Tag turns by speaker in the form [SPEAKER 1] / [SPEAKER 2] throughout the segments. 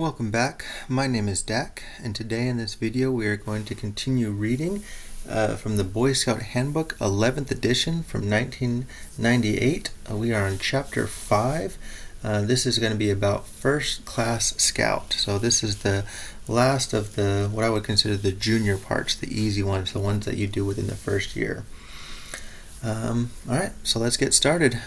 [SPEAKER 1] Welcome back. My name is Dak, and today in this video we are going to continue reading from the Boy Scout Handbook 11th edition from 1998. We are on chapter 5. This is going to be about First Class Scout. So this is the last of what I would consider the junior parts, the easy ones, the ones that you do within the first year. Alright, so let's get started.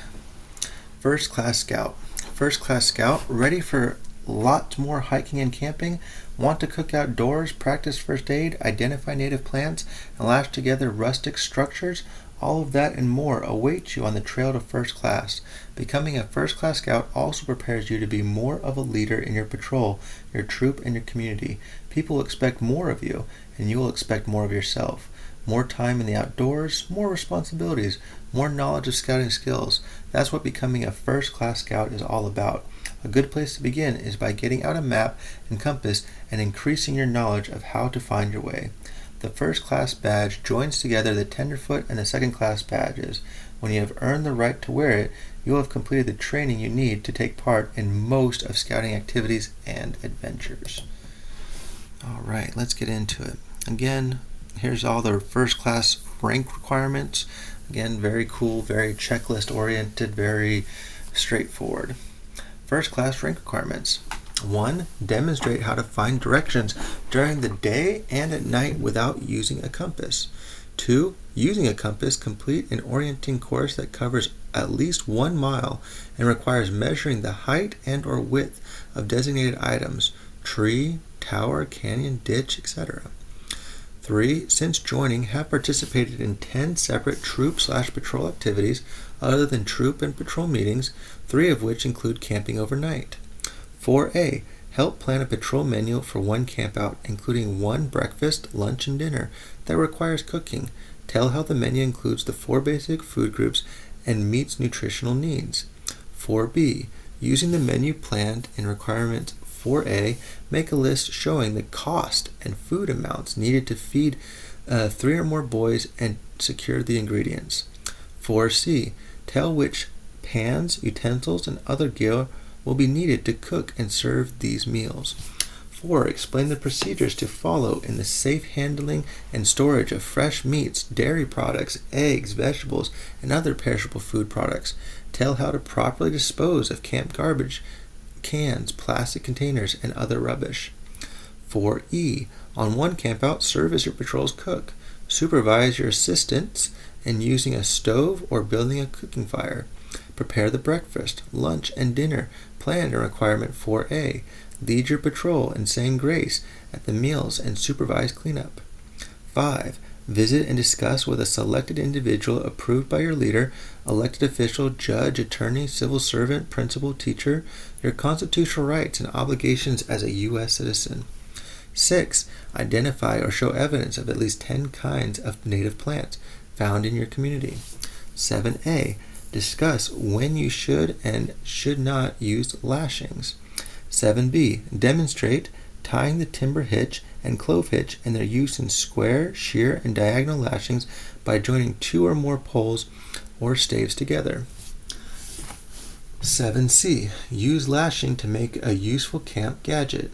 [SPEAKER 1] First Class Scout. First Class Scout, ready for lots more hiking and camping? Want to cook outdoors, practice first aid, identify native plants, and lash together rustic structures? All of that and more awaits you on the trail to first class. Becoming a first class scout also prepares you to be more of a leader in your patrol, your troop, and your community. People expect more of you, and you will expect more of yourself. More time in the outdoors, more responsibilities, more knowledge of scouting skills. That's what becoming a first class scout is all about. A good place to begin is by getting out a map and compass and increasing your knowledge of how to find your way. The first class badge joins together the tenderfoot and the second class badges. When you have earned the right to wear it, you will have completed the training you need to take part in most of scouting activities and adventures. Alright, let's get into it. Again, here's all the first class rank requirements. Again, very cool, very checklist oriented, very straightforward. First class rank requirements. 1. Demonstrate how to find directions during the day and at night without using a compass. 2. Using a compass, complete an orienting course that covers at least 1 mile and requires measuring the height and or width of designated items, tree, tower, canyon, ditch, etc. 3. Since joining, have participated in 10 separate troop/patrol activities other than troop and patrol meetings, 3 of which include camping overnight. 4A. Help plan a patrol menu for 1 campout, including 1 breakfast, lunch, and dinner that requires cooking. Tell how the menu includes the 4 basic food groups and meets nutritional needs. 4B. Using the menu planned in requirement 4A, make a list showing the cost and food amounts needed to feed 3 or more boys and secure the ingredients. 4C. Tell which pans, utensils, and other gear will be needed to cook and serve these meals. 4. Explain the procedures to follow in the safe handling and storage of fresh meats, dairy products, eggs, vegetables, and other perishable food products. Tell how to properly dispose of camp garbage, cans, plastic containers, and other rubbish. 4E. On 1 campout, serve as your patrol's cook. Supervise your assistants in using a stove or building a cooking fire. Prepare the breakfast, lunch, and dinner planned in requirement 4A. Lead your patrol in saying grace at the meals and supervise cleanup. 5. Visit and discuss with a selected individual approved by your leader, elected official, judge, attorney, civil servant, principal, teacher, your constitutional rights and obligations as a U.S. citizen. 6. Identify or show evidence of at least 10 kinds of native plants found in your community. 7A. Discuss when you should and should not use lashings. 7B. Demonstrate tying the timber hitch and clove hitch and their use in square, shear, and diagonal lashings by joining 2 or more poles or staves together. 7C. Use lashing to make a useful camp gadget.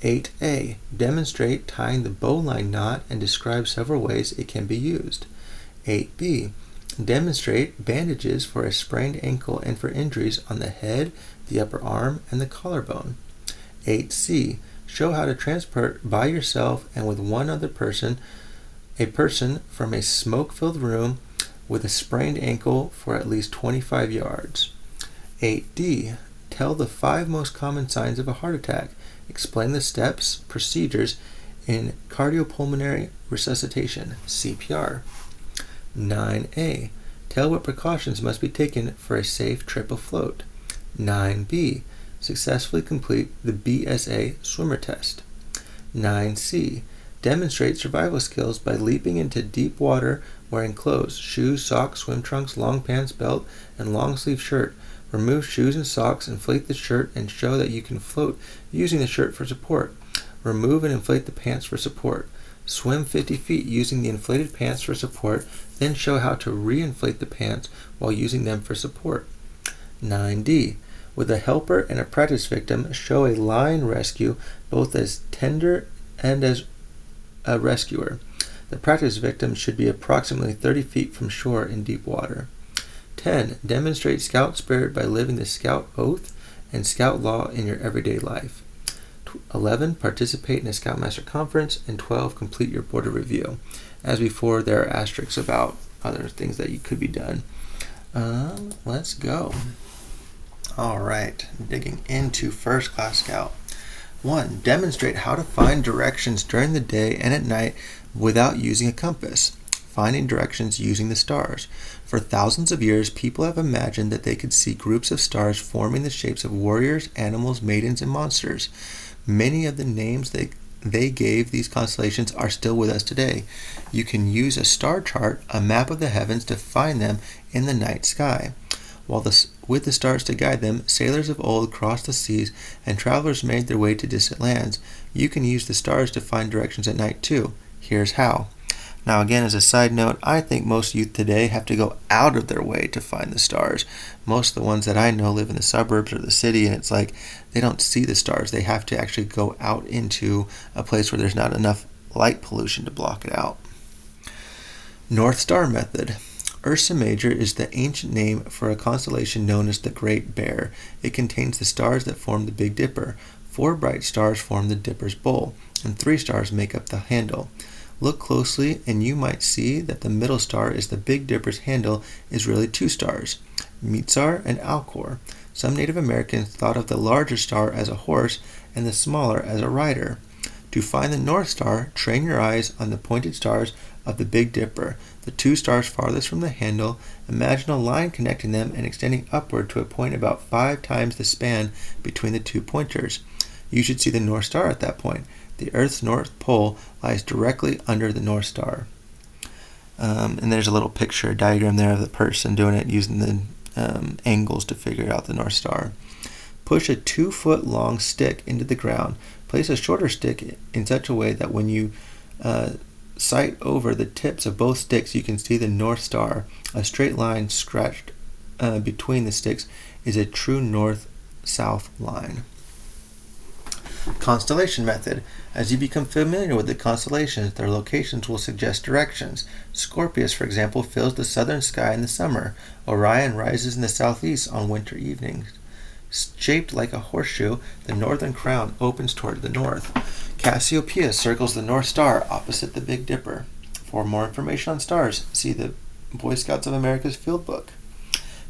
[SPEAKER 1] 8A. Demonstrate tying the bowline knot and describe several ways it can be used. 8B. Demonstrate bandages for a sprained ankle and for injuries on the head, the upper arm, and the collarbone. 8C. Show how to transport by yourself and with one other person, a person from a smoke-filled room with a sprained ankle for at least 25 yards. 8D. Tell the 5 most common signs of a heart attack. Explain the steps, procedures in cardiopulmonary resuscitation, CPR. 9A. Tell what precautions must be taken for a safe trip afloat. 9B. Successfully complete the BSA swimmer test. 9C. Demonstrate survival skills by leaping into deep water wearing clothes, shoes, socks, swim trunks, long pants, belt, and long sleeve shirt. Remove shoes and socks, inflate the shirt, and show that you can float using the shirt for support. Remove and inflate the pants for support. Swim 50 feet using the inflated pants for support, then show how to re-inflate the pants while using them for support. 9D. With a helper and a practice victim, show a line rescue both as tender and as a rescuer. The practice victim should be approximately 30 feet from shore in deep water. 10. Demonstrate Scout spirit by living the Scout oath and Scout law in your everyday life. 11. Participate in a Scoutmaster conference. And 12. Complete your board of review. As before, there are asterisks about other things that could be done. Let's go. All right, digging into First Class Scout. 1. Demonstrate how to find directions during the day and at night without using a compass. Finding directions using the stars. For thousands of years, people have imagined that they could see groups of stars forming the shapes of warriors, animals, maidens, and monsters. Many of the names they gave these constellations are still with us today. You can use a star chart, a map of the heavens, to find them in the night sky. With the stars to guide them, sailors of old crossed the seas and travelers made their way to distant lands. You can use the stars to find directions at night too. Here's how. Now again, as a side note, I think most youth today have to go out of their way to find the stars. Most of the ones that I know live in the suburbs or the city, and it's like they don't see the stars. They have to actually go out into a place where there's not enough light pollution to block it out. North Star Method. Ursa Major is the ancient name for a constellation known as the Great Bear. It contains the stars that form the Big Dipper. 4 bright stars form the Dipper's bowl, and 3 stars make up the handle. Look closely and you might see that the middle star is the Big Dipper's handle is really 2 stars, Mizar and Alcor. Some Native Americans thought of the larger star as a horse and the smaller as a rider. To find the North Star, train your eyes on the pointed stars of the Big Dipper, the 2 stars farthest from the handle. Imagine a line connecting them and extending upward to a point about 5 times the span between the 2 pointers. You should see the North Star at that point. The Earth's North Pole lies directly under the North Star. And there's a little picture, a diagram there of the person doing it using the angles to figure out the North Star. Push a 2-foot long stick into the ground. Place a shorter stick in such a way that when you sight over the tips of both sticks, you can see the North Star. A straight line scratched between the sticks is a true north-south line. Constellation Method. As you become familiar with the constellations, their locations will suggest directions. Scorpius, for example, fills the southern sky in the summer. Orion rises in the southeast on winter evenings. Shaped like a horseshoe, the northern crown opens toward the north. Cassiopeia circles the North Star opposite the Big Dipper. For more information on stars, see the Boy Scouts of America's Field Book.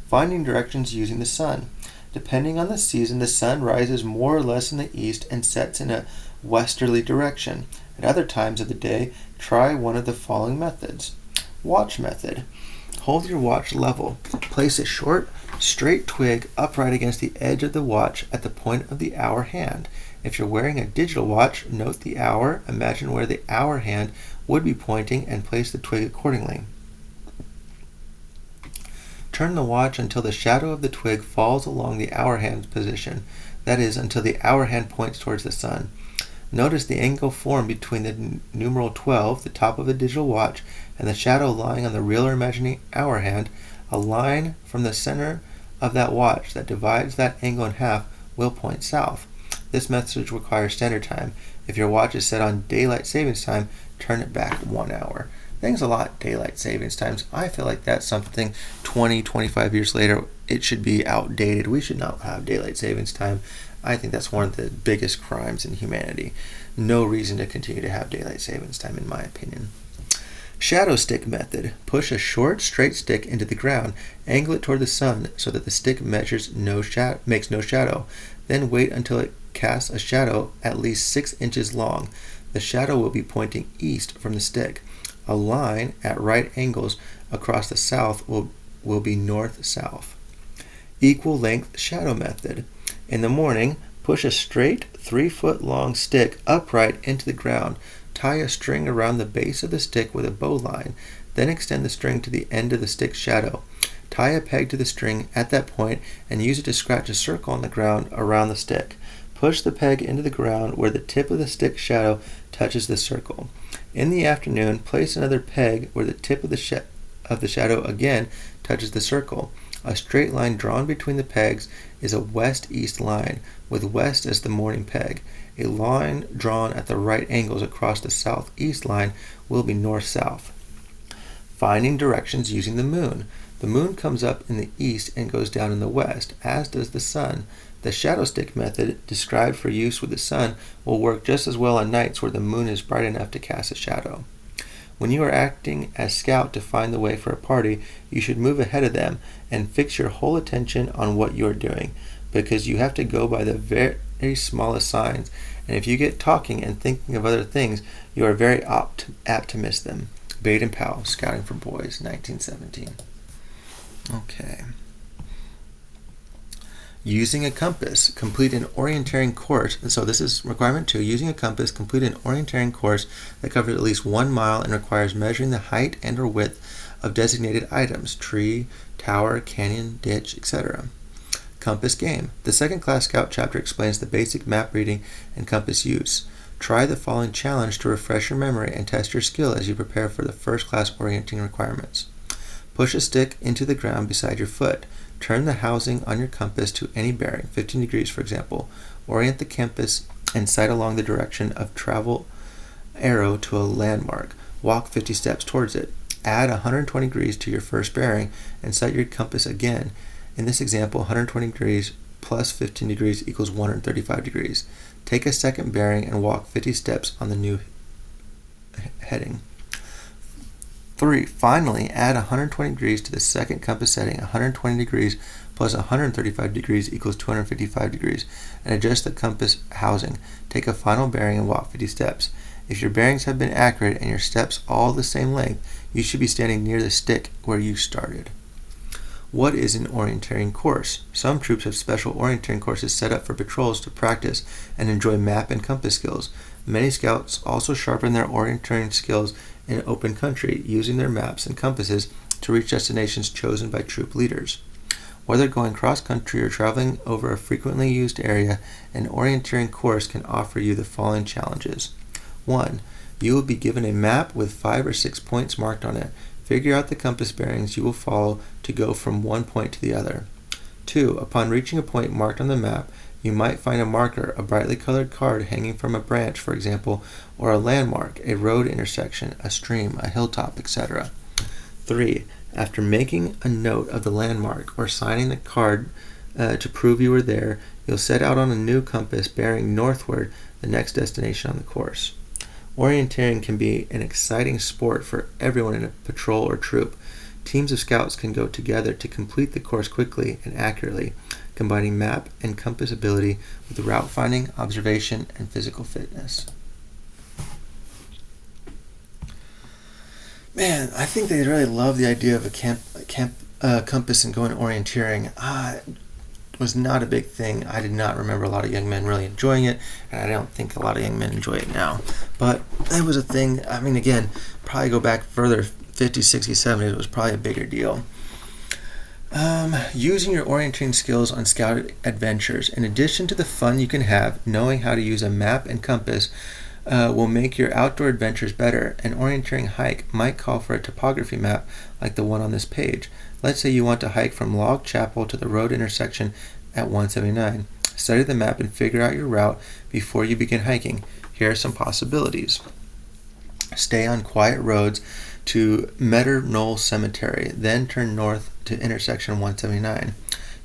[SPEAKER 1] Finding directions using the sun. Depending on the season, the sun rises more or less in the east and sets in a westerly direction. At other times of the day, try one of the following methods. Watch method. Hold your watch level. Place a short, straight twig upright against the edge of the watch at the point of the hour hand. If you're wearing a digital watch, note the hour, imagine where the hour hand would be pointing, and place the twig accordingly. Turn the watch until the shadow of the twig falls along the hour hand's position, that is, until the hour hand points towards the sun. Notice the angle formed between the numeral 12, the top of a digital watch, and the shadow lying on the real or imaginary hour hand. A line from the center of that watch that divides that angle in half will point south. This method requires standard time. If your watch is set on daylight savings time, turn it back 1 hour. Thanks a lot, daylight savings times. I feel like that's something 20, 25 years later, it should be outdated. We should not have daylight savings time. I think that's one of the biggest crimes in humanity. No reason to continue to have daylight savings time, in my opinion. Shadow stick method. Push a short, straight stick into the ground. Angle it toward the sun so that the stick makes no shadow. Then wait until it casts a shadow at least 6 inches long. The shadow will be pointing east from the stick. A line at right angles across the south will be north-south. Equal length shadow method. In the morning, push a straight 3-foot long stick upright into the ground. Tie a string around the base of the stick with a bowline. Then extend the string to the end of the stick's shadow. Tie a peg to the string at that point and use it to scratch a circle on the ground around the stick. Push the peg into the ground where the tip of the stick's shadow touches the circle. In the afternoon, place another peg where the tip of the shadow again touches the circle. A straight line drawn between the pegs is a west-east line, with west as the morning peg. A line drawn at the right angles across the southeast line will be north-south. Finding directions using the moon. The moon comes up in the east and goes down in the west, as does the sun. The shadow stick method, described for use with the sun, will work just as well on nights where the moon is bright enough to cast a shadow. When you are acting as scout to find the way for a party, you should move ahead of them and fix your whole attention on what you are doing, because you have to go by the very smallest signs, and if you get talking and thinking of other things, you are very apt to miss them. Baden-Powell, Scouting for Boys, 1917. Okay. Using a compass, complete an orienteering course. So this is requirement 2. Using a compass, complete an orienteering course that covers at least 1 mile and requires measuring the height and or width of designated items, tree, tower, canyon, ditch, etc. Compass game. The second class scout chapter explains the basic map reading and compass use. Try the following challenge to refresh your memory and test your skill as you prepare for the first class orienting requirements. Push a stick into the ground beside your foot. Turn the housing on your compass to any bearing, 15 degrees for example. Orient the compass and sight along the direction of travel arrow to a landmark. Walk 50 steps towards it. Add 120 degrees to your first bearing and sight your compass again. In this example, 120 degrees plus 15 degrees equals 135 degrees. Take a second bearing and walk 50 steps on the new heading. 3. Finally, add 120 degrees to the second compass setting. 120 degrees plus 135 degrees equals 255 degrees, and adjust the compass housing. Take a final bearing and walk 50 steps. If your bearings have been accurate and your steps all the same length, you should be standing near the stick where you started. What is an orienteering course? Some troops have special orienteering courses set up for patrols to practice and enjoy map and compass skills. Many scouts also sharpen their orienteering skills in open country, using their maps and compasses to reach destinations chosen by troop leaders. Whether going cross-country or traveling over a frequently used area, an orienteering course can offer you the following challenges. 1. You will be given a map with 5 or 6 points marked on it. Figure out the compass bearings you will follow to go from one point to the other. 2. Upon reaching a point marked on the map, you might find a marker, a brightly colored card hanging from a branch, for example, or a landmark, a road intersection, a stream, a hilltop, etc. 3. After making a note of the landmark or signing the card to prove you were there, you'll set out on a new compass bearing northward, the next destination on the course. Orienteering can be an exciting sport for everyone in a patrol or troop. Teams of scouts can go together to complete the course quickly and accurately, combining map and compass ability with route finding, observation, and physical fitness. Man, I think they really love the idea of a compass and going orienteering. Was not a big thing. I did not remember a lot of young men really enjoying it, and I don't think a lot of young men enjoy it now. But it was a thing. I mean, again, probably go back further, 50s, 60s, 70s, it was probably a bigger deal. Using your orienting skills on scout adventures. In addition to the fun you can have, knowing how to use a map and compass will make your outdoor adventures better. An orienteering hike might call for a topography map like the one on this page. Let's say you want to hike from Log Chapel to the road intersection at 179. Study the map and figure out your route before you begin hiking. Here are some possibilities. Stay on quiet roads to Meadow Knoll Cemetery, then turn north to intersection 179.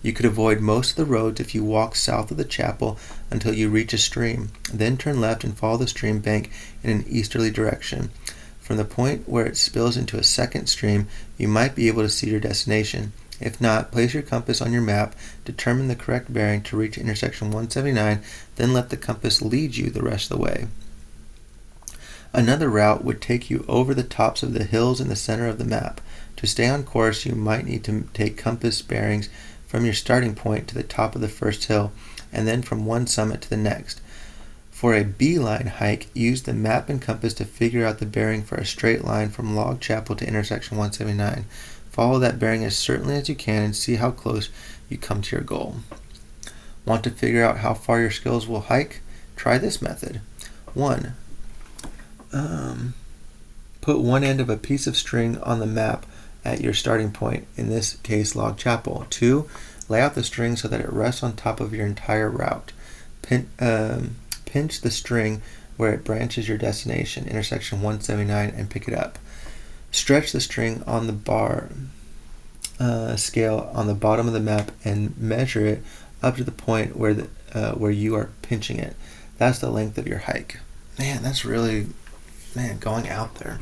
[SPEAKER 1] You could avoid most of the roads if you walk south of the chapel until you reach a stream, then turn left and follow the stream bank in an easterly direction. From the point where it spills into a second stream, you might be able to see your destination. If not, place your compass on your map, determine the correct bearing to reach intersection 179, then let the compass lead you the rest of the way. Another route would take you over the tops of the hills in the center of the map. To stay on course, you might need to take compass bearings from your starting point to the top of the first hill, and then from one summit to the next. For a beeline hike, use the map and compass to figure out the bearing for a straight line from Log Chapel to intersection 179. Follow that bearing as certainly as you can and see how close you come to your goal. Want to figure out how far your skills will hike? Try this method. 1. Put one end of a piece of string on the map at your starting point, in this case log chapel. 2. Lay out the string so that it rests on top of your entire route. Pinch the string where it branches your destination, intersection 179, and pick it up. Stretch the string on the bar scale on the bottom of the map and measure it up to the point where you are pinching it. That's the length of your hike. Man, that's really going out there.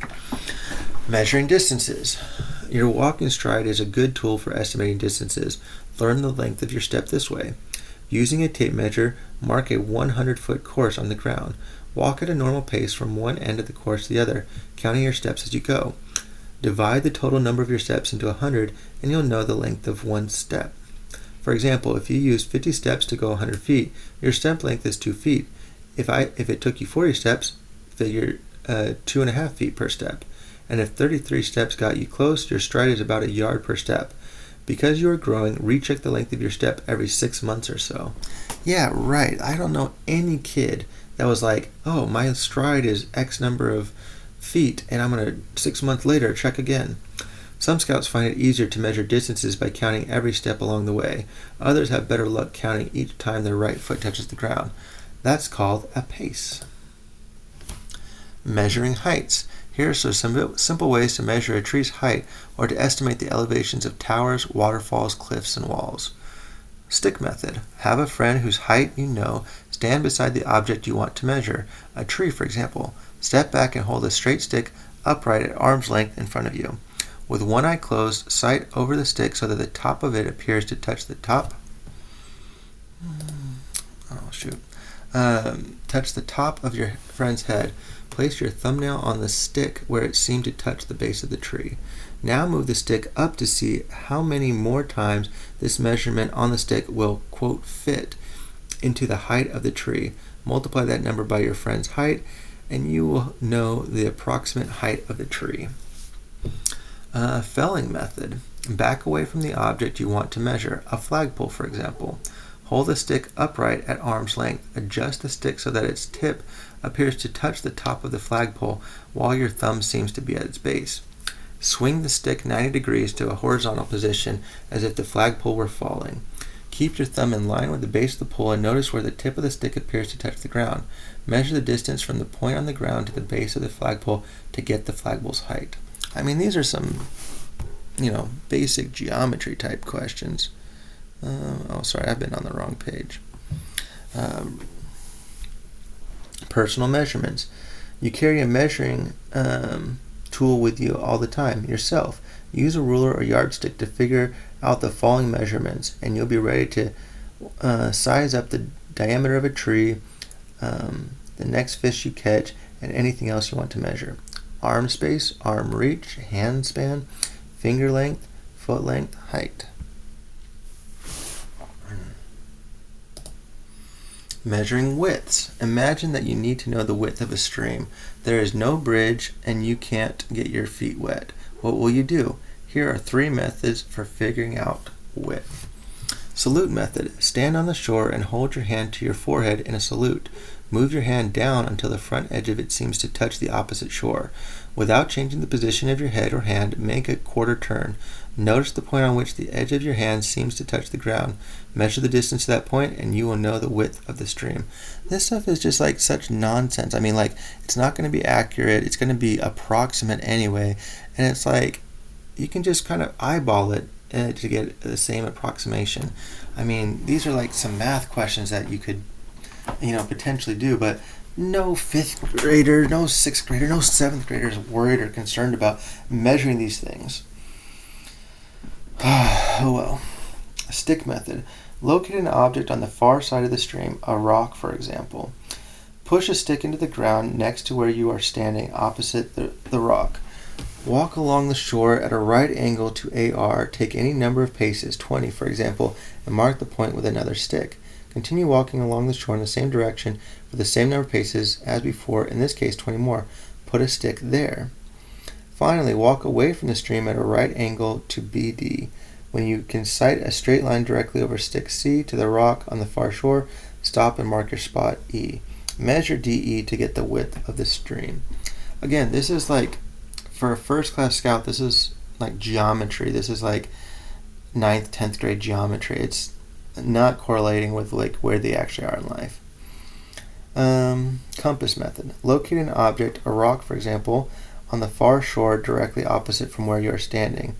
[SPEAKER 1] Measuring distances. Your walking stride is a good tool for estimating distances. Learn the length of your step this way. Using a tape measure, mark a 100-foot course on the ground. Walk at a normal pace from one end of the course to the other, counting your steps as you go. Divide the total number of your steps into 100 and you'll know the length of one step. For example, if you use 50 steps to go 100 feet, your step length is 2 feet. If it took you 40 steps, figure 2.5 feet per step. And if 33 steps got you close, your stride is about a yard per step. Because you are growing, recheck the length of your step every 6 months or so. Yeah, right. I don't know any kid that was like, oh, my stride is X number of feet, and I'm going to 6 months later check again. Some scouts find it easier to measure distances by counting every step along the way. Others have better luck counting each time their right foot touches the ground. That's called a pace. Measuring heights. Here are some simple ways to measure a tree's height or to estimate the elevations of towers, waterfalls, cliffs, and walls. Stick method. Have a friend whose height you know stand beside the object you want to measure, a tree for example. Step back and hold a straight stick upright at arm's length in front of you. With one eye closed, sight over the stick so that the top of it appears to touch the top. Touch the top of your friend's head. Place your thumbnail on the stick where it seemed to touch the base of the tree. Now move the stick up to see how many more times this measurement on the stick will, quote, fit into the height of the tree. Multiply that number by your friend's height, and you will know the approximate height of the tree. Felling method. Back away from the object you want to measure, a flagpole for example. Hold the stick upright at arm's length. Adjust the stick so that its tip appears to touch the top of the flagpole while your thumb seems to be at its base. Swing the stick 90 degrees to a horizontal position as if the flagpole were falling. Keep your thumb in line with the base of the pole and notice where the tip of the stick appears to touch the ground. Measure the distance from the point on the ground to the base of the flagpole to get the flagpole's height. I mean, these are some, basic geometry type questions. I've been on the wrong page. Personal measurements. You carry a measuring tool with you all the time, yourself. Use a ruler or yardstick to figure out the following measurements, and you'll be ready to size up the diameter of a tree, the next fish you catch, and anything else you want to measure. Arm space, arm reach, hand span, finger length, foot length, height. Measuring widths. Imagine that you need to know the width of a stream. There is no bridge and you can't get your feet wet. What will you do? Here are 3 methods for figuring out width. Salute method. Stand on the shore and hold your hand to your forehead in a salute. Move your hand down until the front edge of it seems to touch the opposite shore. Without changing the position of your head or hand, make a quarter turn. Notice the point on which the edge of your hand seems to touch the ground. Measure the distance to that point and you will know the width of the stream. This stuff is just like such nonsense. I mean, like, it's not going to be accurate. It's going to be approximate anyway. And it's like, you can just kind of eyeball it to get the same approximation. I mean, these are like some math questions that you could potentially do, but no 5th grader, no 6th grader, no 7th grader is worried or concerned about measuring these things. Oh well. Stick method. Locate an object on the far side of the stream, a rock for example. Push a stick into the ground next to where you are standing opposite the rock. Walk along the shore at a right angle to AR. Take any number of paces, 20 for example, and mark the point with another stick. Continue walking along the shore in the same direction for the same number of paces as before, in this case 20 more. Put a stick there. Finally, walk away from the stream at a right angle to BD. When you can sight a straight line directly over stick C to the rock on the far shore, stop and mark your spot E. Measure DE to get the width of the stream. Again, this is like, for a first class scout, this is like geometry. This is like 9th, 10th grade geometry. It's not correlating with like where they actually are in life. Compass method. Locate an object, a rock for example, on the far shore directly opposite from where you are standing.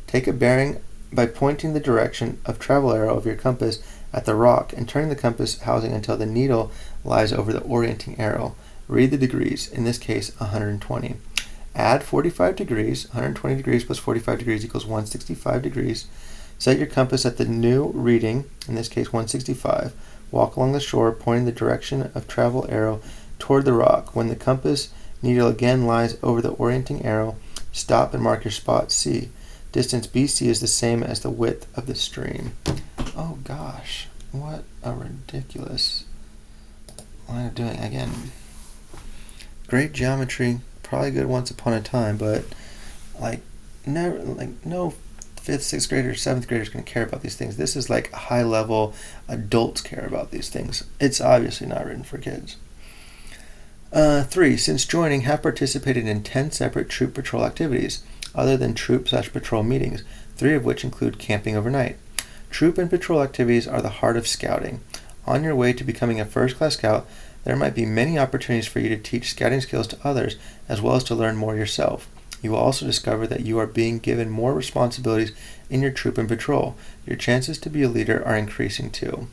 [SPEAKER 1] Take a bearing by pointing the direction of travel arrow of your compass at the rock and turning the compass housing until the needle lies over the orienting arrow. Read the degrees, in this case 120. Add 45 degrees, 120 degrees plus 45 degrees equals 165 degrees. Set your compass at the new reading, in this case 165. Walk along the shore, pointing the direction of travel arrow toward the rock. When the compass needle again lies over the orienting arrow, stop and mark your spot C. Distance BC is the same as the width of the stream. Oh gosh, what a ridiculous line of doing. Again, great geometry, probably good once upon a time, but like never, like no 5th, 6th grader, 7th grader is going to care about these things. This is like high level adults care about these things. It's obviously not written for kids. 3. Since joining, have participated in 10 separate troop patrol activities, other than troop/patrol meetings, 3 of which include camping overnight. Troop and patrol activities are the heart of scouting. On your way to becoming a first-class scout, there might be many opportunities for you to teach scouting skills to others, as well as to learn more yourself. You will also discover that you are being given more responsibilities in your troop and patrol. Your chances to be a leader are increasing too.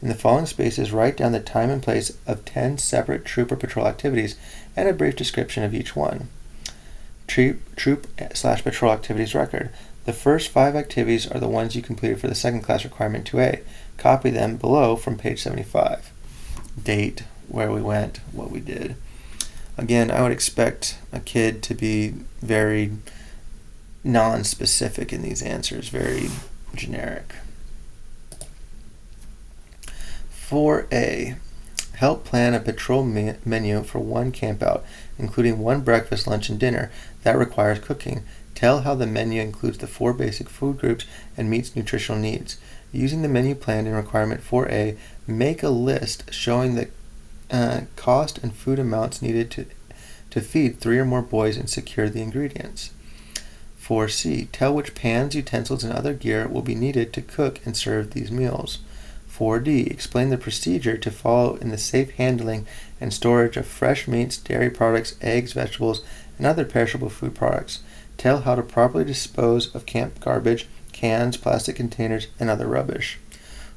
[SPEAKER 1] In the following spaces, write down the time and place of 10 separate troop or patrol activities and a brief description of each one. Troop/patrol activities record. The first 5 activities are the ones you completed for the second class requirement 2A. Copy them below from page 75. Date, where we went, what we did. Again, I would expect a kid to be very non-specific in these answers, very generic. 4A. Help plan a patrol menu for one campout, including one breakfast, lunch, and dinner. That requires cooking. Tell how the menu includes the 4 basic food groups and meets nutritional needs. Using the menu planned in requirement 4A, make a list showing the cost and food amounts needed to feed 3 or more boys and secure the ingredients. 4C. Tell which pans, utensils, and other gear will be needed to cook and serve these meals. 4D. Explain the procedure to follow in the safe handling and storage of fresh meats, dairy products, eggs, vegetables, and other perishable food products. Tell how to properly dispose of camp garbage, cans, plastic containers, and other rubbish.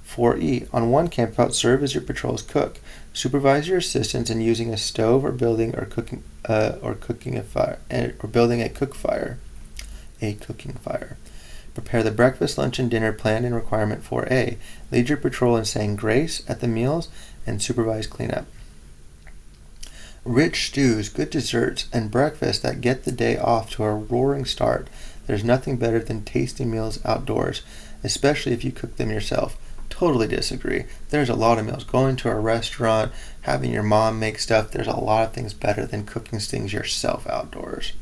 [SPEAKER 1] 4E. On one campout, serve as your patrol's cook. Supervise your assistants in using a stove or building or cooking a fire or building a cooking fire. Prepare the breakfast, lunch, and dinner planned in requirement 4A. Lead your patrol in saying grace at the meals and supervise cleanup. Rich stews, good desserts, and breakfast that get the day off to a roaring start. There's nothing better than tasty meals outdoors, especially if you cook them yourself. Totally disagree. There's a lot of meals. Going to a restaurant, having your mom make stuff, there's a lot of things better than cooking things yourself outdoors.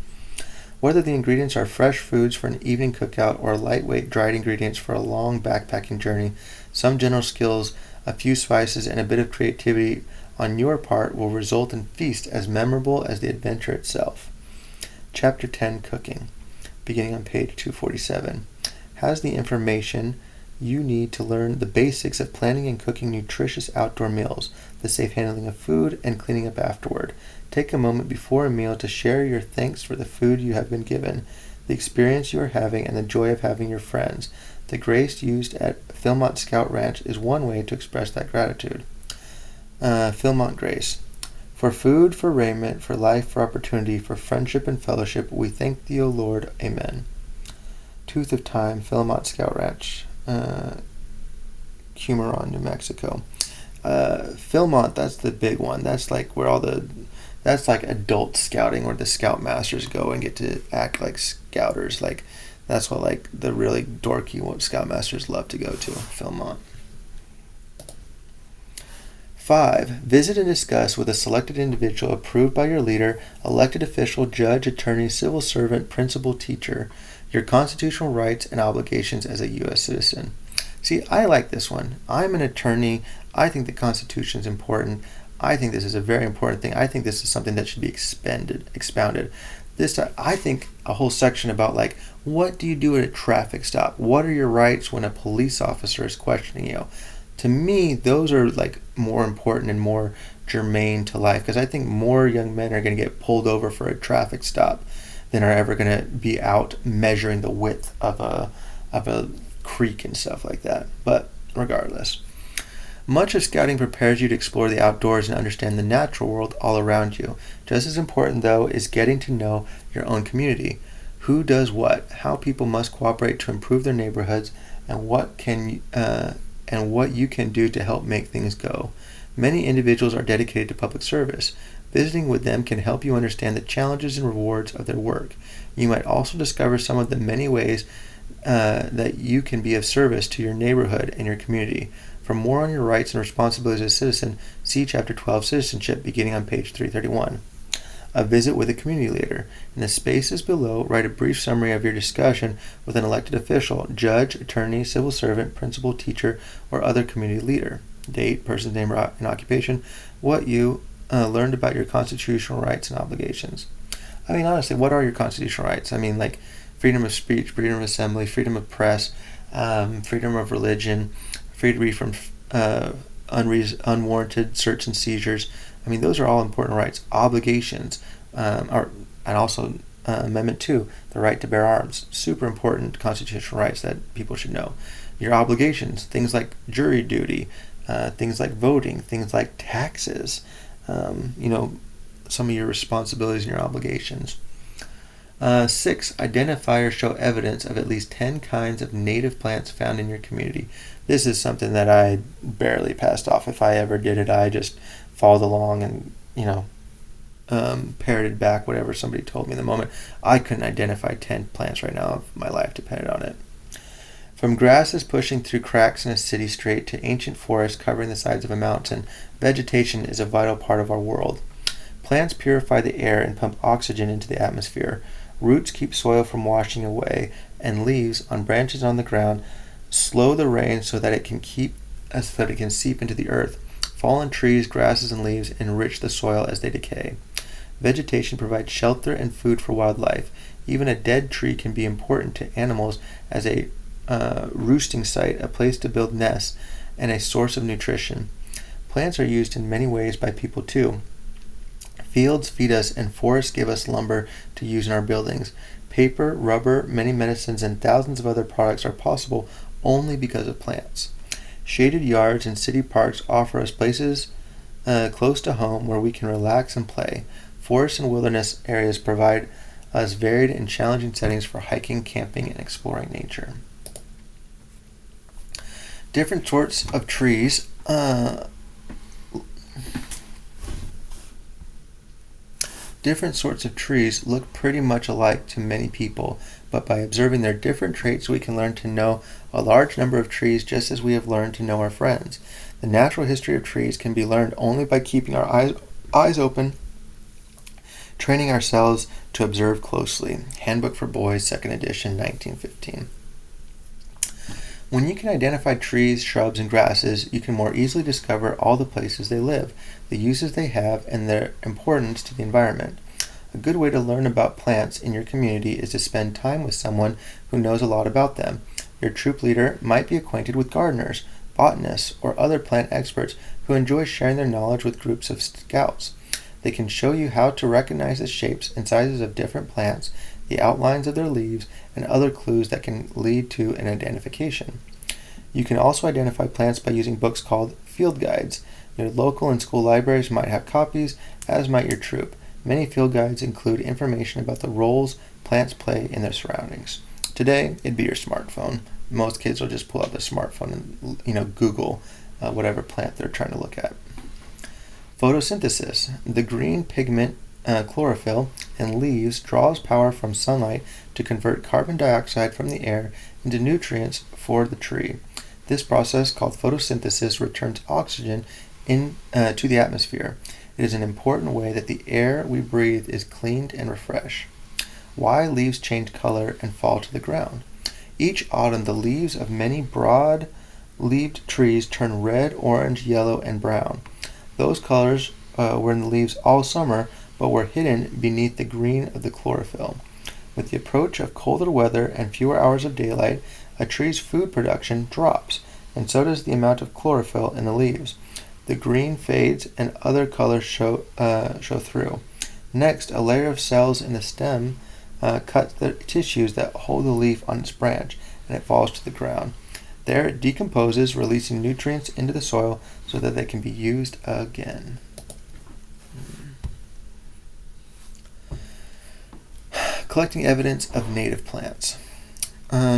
[SPEAKER 1] Whether the ingredients are fresh foods for an evening cookout or lightweight dried ingredients for a long backpacking journey, some general skills, a few spices, and a bit of creativity on your part will result in feast as memorable as the adventure itself. Chapter 10, Cooking, beginning on page 247, has the information you need to learn the basics of planning and cooking nutritious outdoor meals, the safe handling of food, and cleaning up afterward. Take a moment before a meal to share your thanks for the food you have been given, the experience you are having, and the joy of having your friends. The grace used at Philmont Scout Ranch is one way to express that gratitude. Philmont Grace. For food, for raiment, for life, for opportunity, for friendship and fellowship, we thank thee, O Lord. Amen. Tooth of Time, Philmont Scout Ranch, Cumaron, New Mexico. Philmont, that's the big one. That's like where that's like adult scouting, where the scoutmasters go and get to act like scouters. Like that's what like the really dorky scoutmasters love to go to. Philmont. 5. Visit and discuss with a selected individual approved by your leader, elected official, judge, attorney, civil servant, principal, teacher, your constitutional rights and obligations as a U.S. citizen. See, I like this one. I'm an attorney. I think the Constitution is important. I think this is a very important thing. I think this is something that should be expounded. This, I think, a whole section about like, what do you do at a traffic stop? What are your rights when a police officer is questioning you? To me, those are like more important and more germane to life, because I think more young men are going to get pulled over for a traffic stop than are ever going to be out measuring the width of a creek and stuff like that. But regardless, much of scouting prepares you to explore the outdoors and understand the natural world all around you. Just as important, though, is getting to know your own community. Who does what, how people must cooperate to improve their neighborhoods, and what you can do to help make things go. Many individuals are dedicated to public service. Visiting with them can help you understand the challenges and rewards of their work. You might also discover some of the many ways that you can be of service to your neighborhood and your community. For more on your rights and responsibilities as a citizen, see Chapter 12, Citizenship, beginning on page 331. A visit with a community leader. In the spaces below, write a brief summary of your discussion with an elected official, judge, attorney, civil servant, principal, teacher, or other community leader. Date, person's name and occupation, what you learned about your constitutional rights and obligations. I mean, honestly, what are your constitutional rights? I mean, like freedom of speech, freedom of assembly, freedom of press, freedom of religion, freedom from unwarranted search and seizures. I mean, those are all important rights. Obligations, and also Amendment 2, the right to bear arms. Super important constitutional rights that people should know. Your obligations, things like jury duty, things like voting, things like taxes, some of your responsibilities and your obligations. 6, identify or show evidence of at least 10 kinds of native plants found in your community. This is something that I barely passed off. If I ever did it, I just followed along and, parroted back whatever somebody told me in the moment. I couldn't identify 10 plants right now if my life depended on it. From grasses pushing through cracks in a city street to ancient forests covering the sides of a mountain, vegetation is a vital part of our world. Plants purify the air and pump oxygen into the atmosphere. Roots keep soil from washing away, and leaves on branches on the ground slow the rain so that it can seep into the earth. Fallen trees, grasses, and leaves enrich the soil as they decay. Vegetation provides shelter and food for wildlife. Even a dead tree can be important to animals as a roosting site, a place to build nests, and a source of nutrition. Plants are used in many ways by people too. Fields feed us and forests give us lumber to use in our buildings. Paper, rubber, many medicines, and thousands of other products are possible only because of plants. Shaded yards and city parks offer us places close to home where we can relax and play. Forests and wilderness areas provide us varied and challenging settings for hiking, camping, and exploring nature. Different sorts of trees look pretty much alike to many people, but by observing their different traits we can learn to know a large number of trees just as we have learned to know our friends. The natural history of trees can be learned only by keeping our eyes open, training ourselves to observe closely. Handbook for Boys, 2nd edition, 1915. When you can identify trees, shrubs, and grasses, you can more easily discover all the places they live, the uses they have, and their importance to the environment. A good way to learn about plants in your community is to spend time with someone who knows a lot about them. Your troop leader might be acquainted with gardeners, botanists, or other plant experts who enjoy sharing their knowledge with groups of scouts. They can show you how to recognize the shapes and sizes of different plants, the outlines of their leaves, and other clues that can lead to an identification. You can also identify plants by using books called field guides. Your local and school libraries might have copies, as might your troop. Many field guides include information about the roles plants play in their surroundings. Today, it'd be your smartphone. Most kids will just pull out their smartphone and Google whatever plant they're trying to look at. Photosynthesis. The green pigment chlorophyll in leaves draws power from sunlight to convert carbon dioxide from the air into nutrients for the tree. This process, called photosynthesis, returns oxygen to the atmosphere. It is an important way that the air we breathe is cleaned and refreshed. Why leaves change color and fall to the ground. Each autumn, the leaves of many broad-leaved trees turn red, orange, yellow, and brown. Those colors were in the leaves all summer, but were hidden beneath the green of the chlorophyll. With the approach of colder weather and fewer hours of daylight, a tree's food production drops, and so does the amount of chlorophyll in the leaves. The green fades and other colors show through. Next, a layer of cells in the stem cuts the tissues that hold the leaf on its branch, and it falls to the ground. There it decomposes, releasing nutrients into the soil so that they can be used again. Collecting evidence of native plants.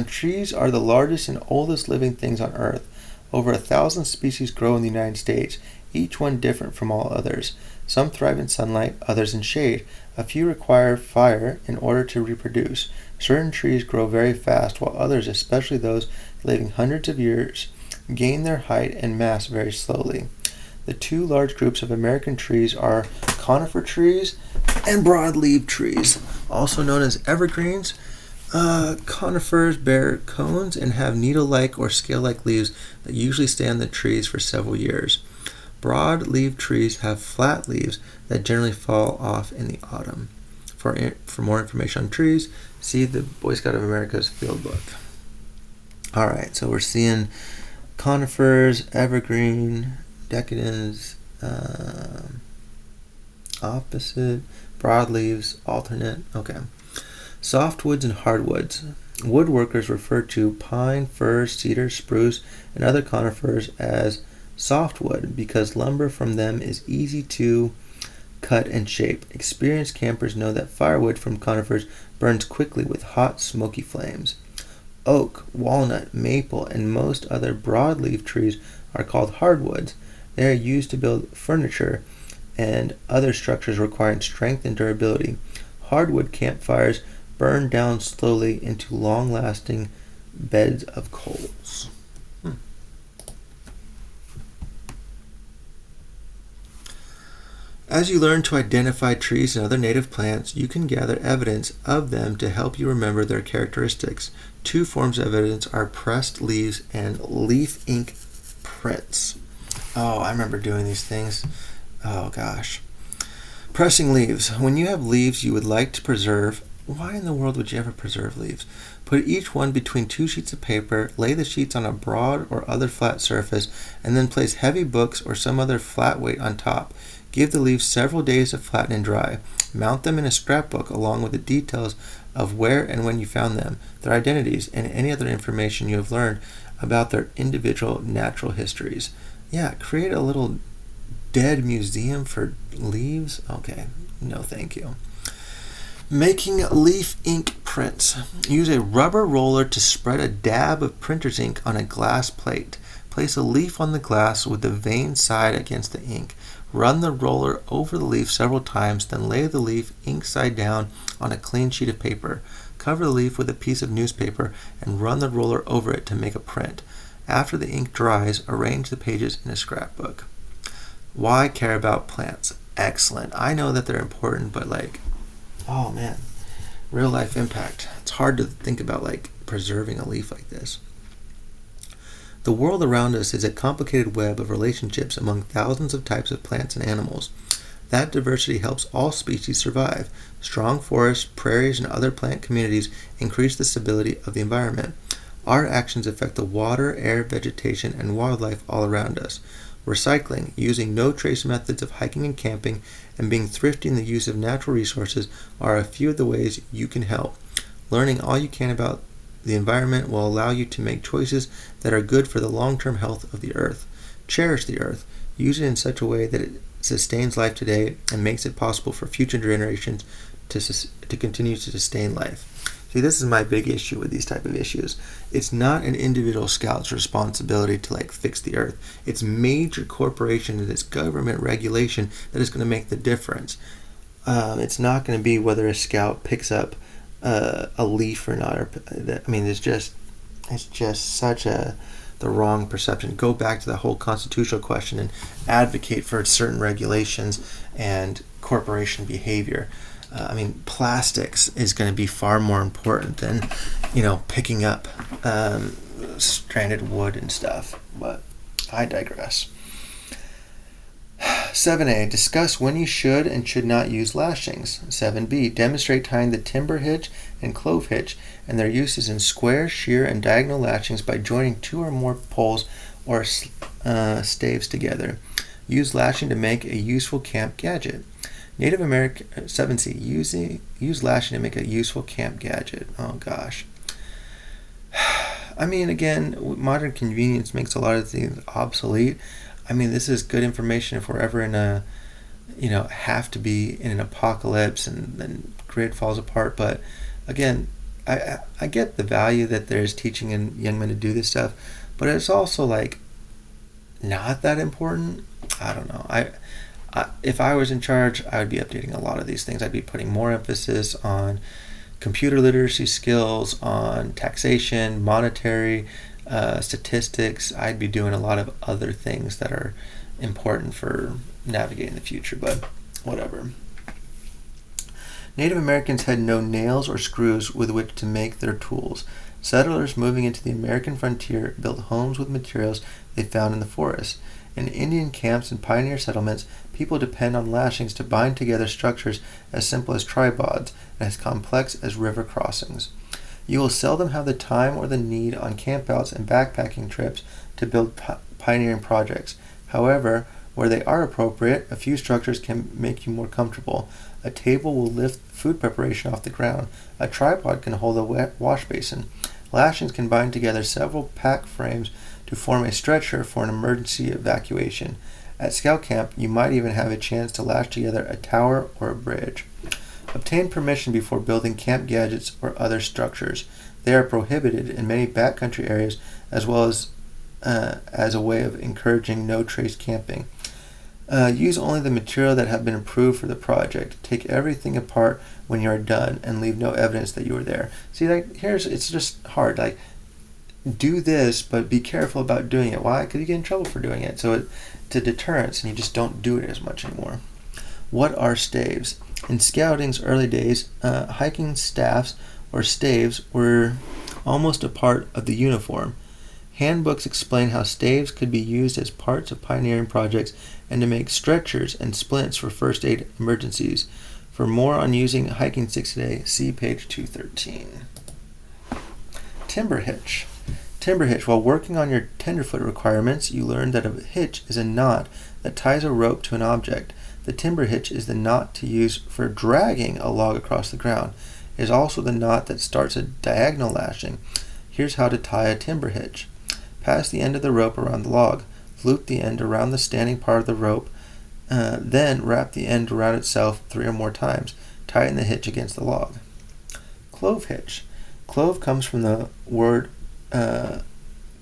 [SPEAKER 1] Trees are the largest and oldest living things on Earth. Over 1,000 species grow in the United States, each one different from all others. Some thrive in sunlight, others in shade. A few require fire in order to reproduce. Certain trees grow very fast, while others, especially those living hundreds of years, gain their height and mass very slowly. The two large groups of American trees are conifer trees and broadleaf trees, also known as evergreens. Conifers bear cones and have needle-like or scale-like leaves that usually stay on the trees for several years. Broad-leaved trees have flat leaves that generally fall off in the autumn. For more information on trees, see the Boy Scout of America's field book. Alright, so we're seeing conifers, evergreen, decadence, opposite, broadleaves, alternate. Okay. Softwoods and hardwoods. Woodworkers refer to pine, fir, cedar, spruce, and other conifers as softwood because lumber from them is easy to cut and shape. Experienced campers know that firewood from conifers burns quickly with hot, smoky flames. Oak, walnut, maple, and most other broadleaf trees are called hardwoods. They are used to build furniture and other structures requiring strength and durability. Hardwood campfires burn down slowly into long-lasting beds of coals. As you learn to identify trees and other native plants, you can gather evidence of them to help you remember their characteristics. Two forms of evidence are pressed leaves and leaf ink prints. Oh, I remember doing these things. Oh, gosh. Pressing leaves. When you have leaves you would like to preserve, why in the world would you ever preserve leaves? Put each one between two sheets of paper, lay the sheets on a broad or other flat surface, and then place heavy books or some other flat weight on top. Give the leaves several days to flatten and dry. Mount them in a scrapbook along with the details of where and when you found them, their identities, and any other information you have learned about their individual natural histories. Yeah, create a little dead museum for leaves? Okay, no thank you. Making leaf ink prints. Use a rubber roller to spread a dab of printer's ink on a glass plate. Place a leaf on the glass with the veined side against the ink. Run the roller over the leaf several times, then lay the leaf ink side down on a clean sheet of paper. Cover the leaf with a piece of newspaper and run the roller over it to make a print. After the ink dries, arrange the pages in a scrapbook. Why care about plants? Excellent. I know that they're important, but oh man, real life impact. It's hard to think about preserving a leaf like this. The world around us is a complicated web of relationships among thousands of types of plants and animals. That diversity helps all species survive. Strong forests, prairies, and other plant communities increase the stability of the environment. Our actions affect the water, air, vegetation, and wildlife all around us. Recycling, using no-trace methods of hiking and camping, and being thrifty in the use of natural resources are a few of the ways you can help. Learning all you can about the environment will allow you to make choices that are good for the long-term health of the earth. Cherish the earth. Use it in such a way that it sustains life today and makes it possible for future generations to continue to sustain life. See, this is my big issue with these type of issues. It's not an individual scout's responsibility to fix the earth. It's major corporation and it's government regulation that is going to make the difference. It's not going to be whether a scout picks up a leaf or not. It's just such the wrong perception. Go back to the whole constitutional question and advocate for certain regulations and corporation behavior. Plastics is going to be far more important than, picking up stranded wood and stuff. But I digress. 7A, discuss when you should and should not use lashings. 7B, demonstrate tying the timber hitch and clove hitch and their uses in square, shear, and diagonal lashings by joining two or more poles or staves together. Use lashing to make a useful camp gadget. Native American 7C, use lashing to make a useful camp gadget. Oh gosh. I mean, again, modern convenience makes a lot of things obsolete. I mean, this is good information if we're ever in a, have to be in an apocalypse and then grid falls apart. But again, I get the value that there's teaching young men to do this stuff, but it's also like not that important. I don't know. If I was in charge, I would be updating a lot of these things. I'd be putting more emphasis on computer literacy skills, on taxation, monetary, statistics. I'd be doing a lot of other things that are important for navigating the future, but whatever. Native Americans had no nails or screws with which to make their tools. Settlers moving into the American frontier built homes with materials they found in the forest. In Indian camps and pioneer settlements, people depend on lashings to bind together structures as simple as tripods and as complex as river crossings. You will seldom have the time or the need on campouts and backpacking trips to build pioneering projects. However, where they are appropriate, a few structures can make you more comfortable. A table will lift food preparation off the ground. A tripod can hold a wet wash basin. Lashings can bind together several pack frames to form a stretcher for an emergency evacuation. At scout camp, you might even have a chance to lash together a tower or a bridge. Obtain permission before building camp gadgets or other structures. They are prohibited in many backcountry areas as well as a way of encouraging no-trace camping. Use only the material that have been approved for the project. Take everything apart when you are done and leave no evidence that you were there. See, it's just hard. Do this, but be careful about doing it. Why? Because you get in trouble for doing it. So it's a deterrence, and you just don't do it as much anymore. What are staves? In scouting's early days, hiking staffs or staves were almost a part of the uniform. Handbooks explain how staves could be used as parts of pioneering projects and to make stretchers and splints for first aid emergencies. For more on using hiking sticks today, see page 213. Timber hitch. Timber hitch. While working on your tenderfoot requirements, you learned that a hitch is a knot that ties a rope to an object. The timber hitch is the knot to use for dragging a log across the ground. It is also the knot that starts a diagonal lashing. Here's how to tie a timber hitch. Pass the end of the rope around the log. Loop the end around the standing part of the rope. Then wrap the end around itself 3 or more times. Tighten the hitch against the log. Clove hitch. Clove comes from the word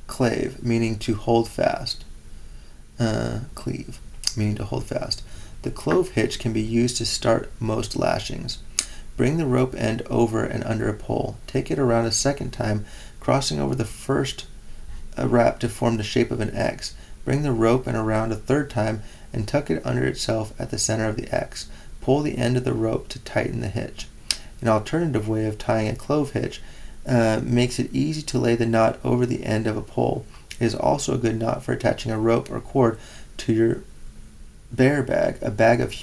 [SPEAKER 1] clave, meaning to hold fast. Cleave, meaning to hold fast. The clove hitch can be used to start most lashings. Bring the rope end over and under a pole. Take it around a second time, crossing over the first wrap to form the shape of an X. Bring the rope and around a third time and tuck it under itself at the center of the X. Pull the end of the rope to tighten the hitch. An alternative way of tying a clove hitch makes it easy to lay the knot over the end of a pole. It is also a good knot for attaching a rope or cord to your bear bag, a bag of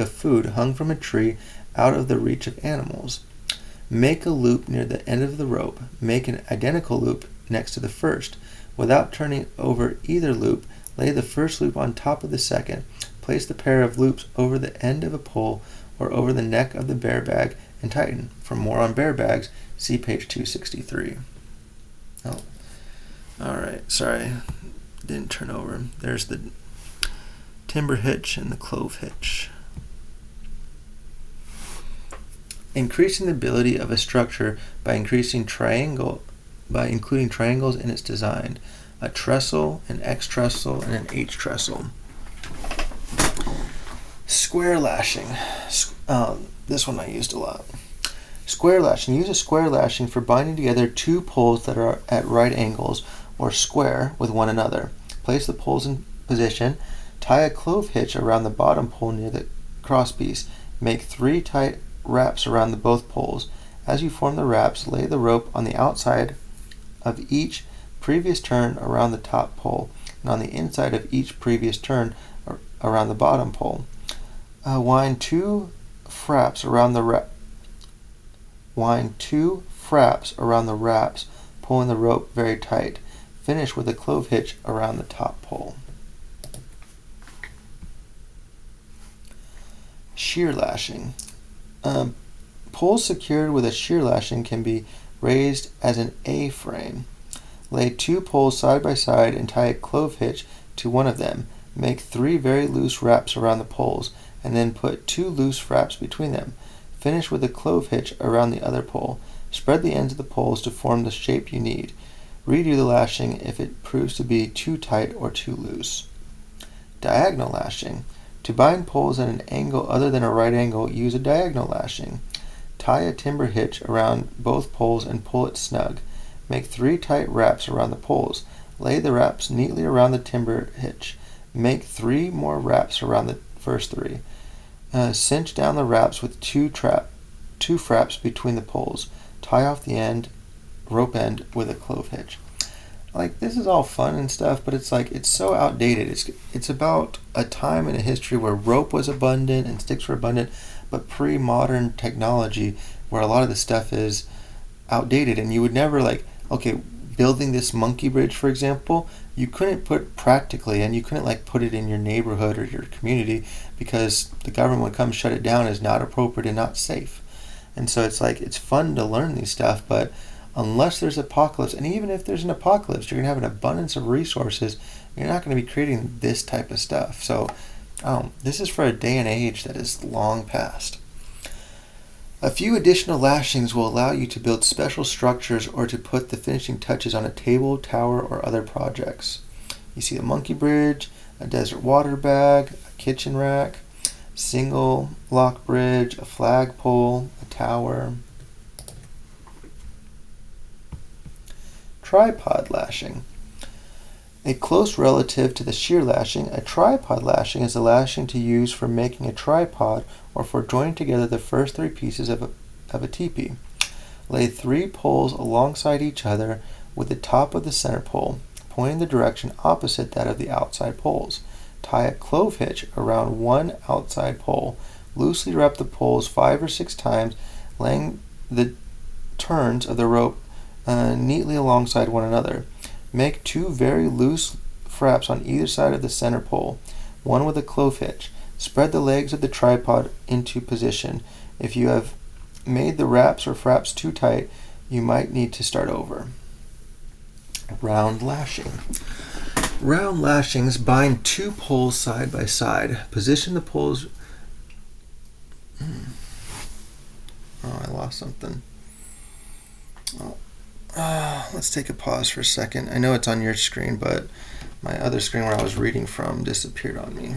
[SPEAKER 1] food hung from a tree out of the reach of animals. Make a loop near the end of the rope. Make an identical loop next to the first. Without turning over either loop, lay the first loop on top of the second. Place the pair of loops over the end of a pole or over the neck of the bear bag and tighten. For more on bear bags, see page 263. Oh, all right. Sorry, didn't turn over. There's the timber hitch and the clove hitch. Increasing the ability of a structure by including triangles in its design. A trestle, an X trestle, and an H trestle. Square lashing. This one I used a lot. Square lashing. Use a square lashing for binding together two poles that are at right angles or square with one another. Place the poles in position. Tie a clove hitch around the bottom pole near the crosspiece. Make 3 tight wraps around both poles. As you form the wraps, lay the rope on the outside of each previous turn around the top pole. and on the inside of each previous turn around the bottom pole. Wind 2 fraps around the wraps, pulling the rope very tight. Finish with a clove hitch around the top pole. Shear lashing. Poles secured with a shear lashing can be raised as an A-frame. Lay 2 poles side by side and tie a clove hitch to one of them. Make 3 very loose wraps around the poles, and then put 2 loose wraps between them. Finish with a clove hitch around the other pole. Spread the ends of the poles to form the shape you need. Redo the lashing if it proves to be too tight or too loose. Diagonal lashing. To bind poles at an angle other than a right angle, use a diagonal lashing. Tie a timber hitch around both poles and pull it snug. Make 3 tight wraps around the poles. Lay the wraps neatly around the timber hitch. Make 3 more wraps around the first 3. Cinch down the wraps with 2 fraps between the poles. Tie off the rope end with a clove hitch. Like, this is all fun and stuff, but it's like, it's so outdated. It's about a time in a history where rope was abundant and sticks were abundant, but pre-modern technology where a lot of the stuff is outdated, and you would never, like, okay, building this monkey bridge, for example, you couldn't put practically, and you couldn't like put it in your neighborhood or your community because the government would come shut it down as not appropriate and not safe. And so it's like, it's fun to learn these stuff, but unless there's apocalypse, and even if there's an apocalypse, you're going to have an abundance of resources. You're not going to be creating this type of stuff. So this is for a day and age that is long past. A few additional lashings will allow you to build special structures or to put the finishing touches on a table, tower, or other projects. You see a monkey bridge, a desert water bag, a kitchen rack, single lock bridge, a flagpole, a tower. Tripod lashing. A close relative to the shear lashing, a tripod lashing is a lashing to use for making a tripod or for joining together the first 3 pieces of a teepee. Lay 3 poles alongside each other with the top of the center pole, pointing the direction opposite that of the outside poles. Tie a clove hitch around one outside pole. Loosely wrap the poles 5 or 6 times, laying the turns of the rope neatly alongside one another. Make 2 very loose fraps on either side of the center pole, one with a clove hitch. Spread the legs of the tripod into position. If you have made the wraps or fraps too tight, you might need to start over. Round lashing. Round lashings bind 2 poles side by side. Position the poles. Oh, I lost something. Let's take a pause for a second. I know it's on your screen, but my other screen where I was reading from disappeared on me.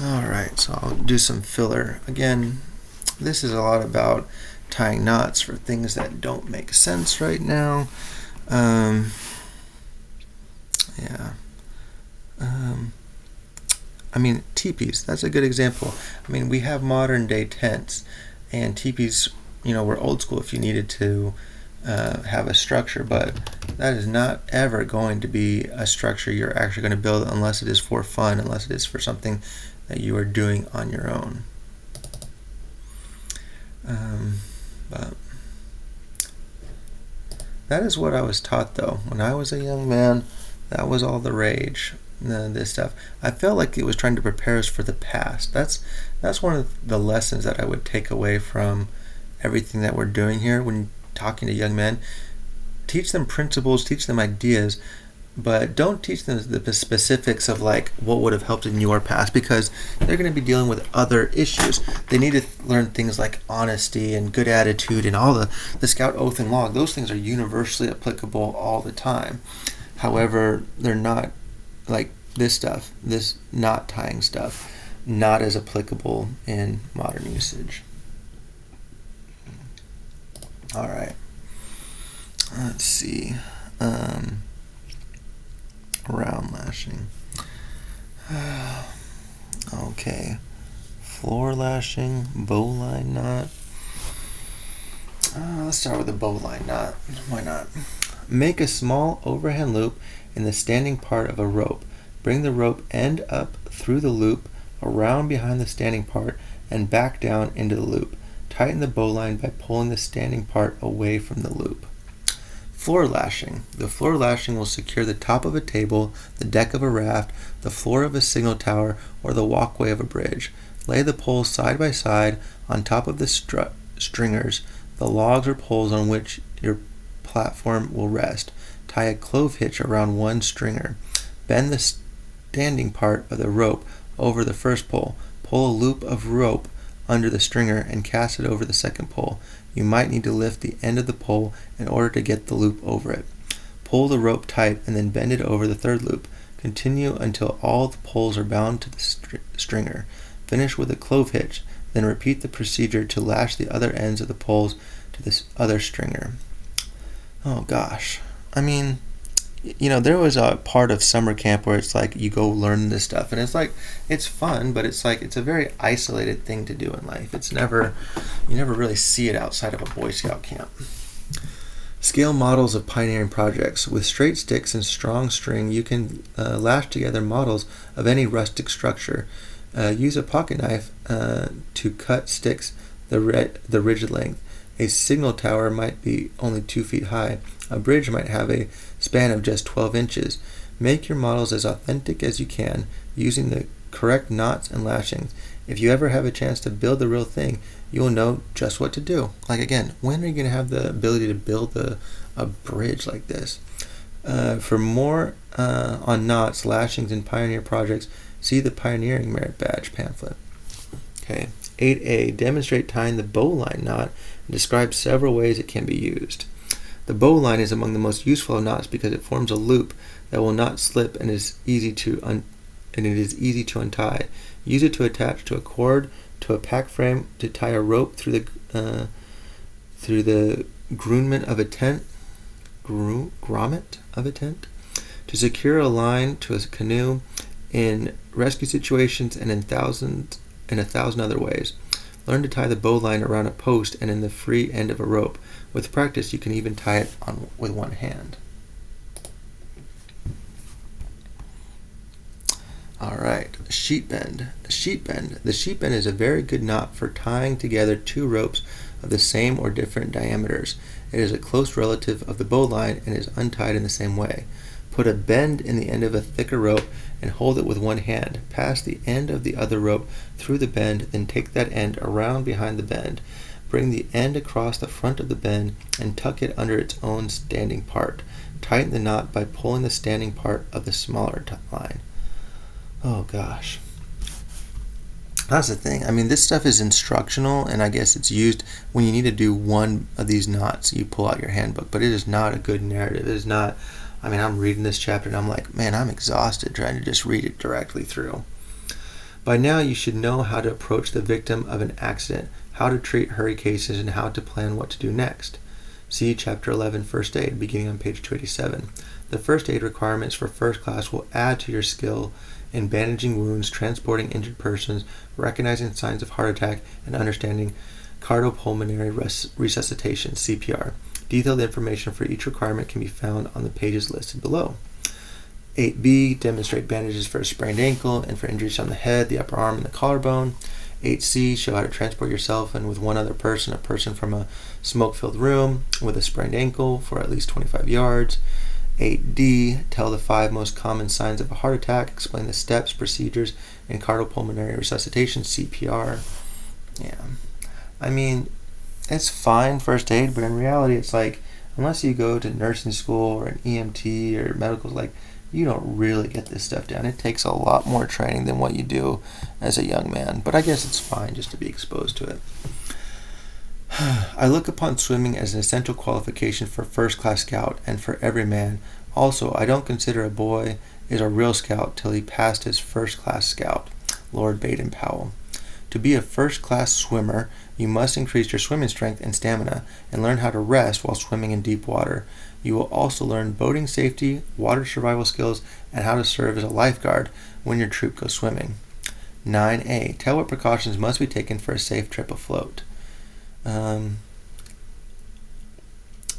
[SPEAKER 1] Alright, so I'll do some filler. Again, this is a lot about tying knots for things that don't make sense right now. I mean, teepees, that's a good example. I mean, we have modern day tents, and teepees, were old school if you needed to have a structure, but that is not ever going to be a structure you're actually going to build unless it is for fun, unless it is for something that you are doing on your own. But that is what I was taught, though. When I was a young man, that was all the rage. This stuff. I felt like it was trying to prepare us for the past. That's one of the lessons that I would take away from everything that we're doing here when talking to young men. Teach them principles, teach them ideas, but don't teach them the specifics of like what would have helped in your past, because they're going to be dealing with other issues. They need to learn things like honesty and good attitude and all the Scout Oath and Log. Those things are universally applicable all the time. However, they're not like this stuff, this knot tying stuff, not as applicable in modern usage. All right. Let's see. Round lashing. Okay. Floor lashing, bowline knot. Let's start with the bowline knot. Why not? Make a small overhand loop in the standing part of a rope. Bring the rope end up through the loop, around behind the standing part, and back down into the loop. Tighten the bowline by pulling the standing part away from the loop. Floor lashing. The floor lashing will secure the top of a table, the deck of a raft, the floor of a signal tower, or the walkway of a bridge. Lay the poles side by side on top of the stringers, the logs or poles on which your platform will rest. Tie a clove hitch around one stringer. Bend the standing part of the rope over the first pole. Pull a loop of rope under the stringer and cast it over the second pole. You might need to lift the end of the pole in order to get the loop over it. Pull the rope tight and then bend it over the third loop. Continue until all the poles are bound to the stringer. Finish with a clove hitch, then repeat the procedure to lash the other ends of the poles to this other stringer. Oh gosh. I mean, there was a part of summer camp where it's like you go learn this stuff, and it's fun, but it's a very isolated thing to do in life. You never really see it outside of a Boy Scout camp. Scale models of pioneering projects. With straight sticks and strong string, you can lash together models of any rustic structure. Use a pocket knife to cut sticks the rigid length. A signal tower might be only 2 feet high. A bridge might have a span of just 12 inches. Make your models as authentic as you can, using the correct knots and lashings. If you ever have a chance to build the real thing, you will know just what to do. Again, when are you going to have the ability to build a bridge like this? For more on knots, lashings, and pioneer projects, see the Pioneering Merit Badge pamphlet. Okay. 8A, demonstrate tying the bowline knot and describe several ways it can be used. The bowline is among the most useful of knots because it forms a loop that will not slip and is easy to untie. Use it to attach to a cord, to a pack frame, to tie a rope through the grommet of a tent, to secure a line to a canoe, in rescue situations, and in a thousand other ways. Learn to tie the bowline around a post and in the free end of a rope. With practice, you can even tie it with one hand. All right, sheet bend. The sheet bend is a very good knot for tying together two ropes of the same or different diameters. It is a close relative of the bowline and is untied in the same way. Put a bend in the end of a thicker rope and hold it with one hand. Pass the end of the other rope through the bend, then take that end around behind the bend. Bring the end across the front of the bend and tuck it under its own standing part. Tighten the knot by pulling the standing part of the smaller line. Oh gosh. That's the thing. This stuff is instructional, and I guess it's used when you need to do one of these knots. You pull out your handbook, but it is not a good narrative. It is not. I'm reading this chapter and I'm like, man, I'm exhausted trying to just read it directly through. By now, you should know how to approach the victim of an accident, how to treat hurry cases, and how to plan what to do next. See Chapter 11, First Aid, beginning on page 287. The first aid requirements for first class will add to your skill in bandaging wounds, transporting injured persons, recognizing signs of heart attack, and understanding cardiopulmonary resuscitation, CPR. Detailed information for each requirement can be found on the pages listed below. 8B, demonstrate bandages for a sprained ankle and for injuries on the head, the upper arm, and the collarbone. 8C, show how to transport yourself and with one other person, a person from a smoke-filled room with a sprained ankle for at least 25 yards. 8D, tell the 5 most common signs of a heart attack, explain the steps, procedures, in cardiopulmonary resuscitation, CPR. Yeah. It's fine, first aid, but in reality, it's unless you go to nursing school or an EMT or medical, you don't really get this stuff down. It takes a lot more training than what you do as a young man, but I guess it's fine just to be exposed to it. I look upon swimming as an essential qualification for first-class scout and for every man. Also, I don't consider a boy is a real scout till he passed his first-class scout. Lord Baden-Powell. To be a first-class swimmer, you must increase your swimming strength and stamina and learn how to rest while swimming in deep water. You will also learn boating safety, water survival skills, and how to serve as a lifeguard when your troop goes swimming. 9A. Tell what precautions must be taken for a safe trip afloat.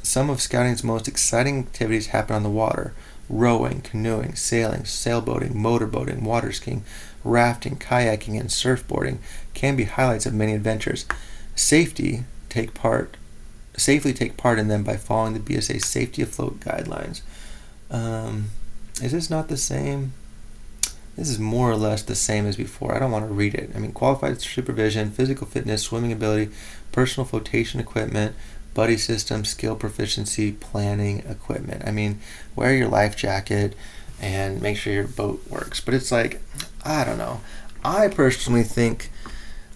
[SPEAKER 1] Some of scouting's most exciting activities happen on the water. Rowing, canoeing, sailing, sailboating, motorboating, water skiing, rafting, kayaking, and surfboarding can be highlights of many adventures. Safety take part Safely take part in them by following the BSA Safety Afloat guidelines. Is this not the same? This is more or less the same as before. I don't want to read it. I mean, qualified supervision, physical fitness, swimming ability, personal flotation equipment, buddy system, skill proficiency, planning equipment. I mean, wear your life jacket and make sure your boat works. But it's like, I don't know. I personally think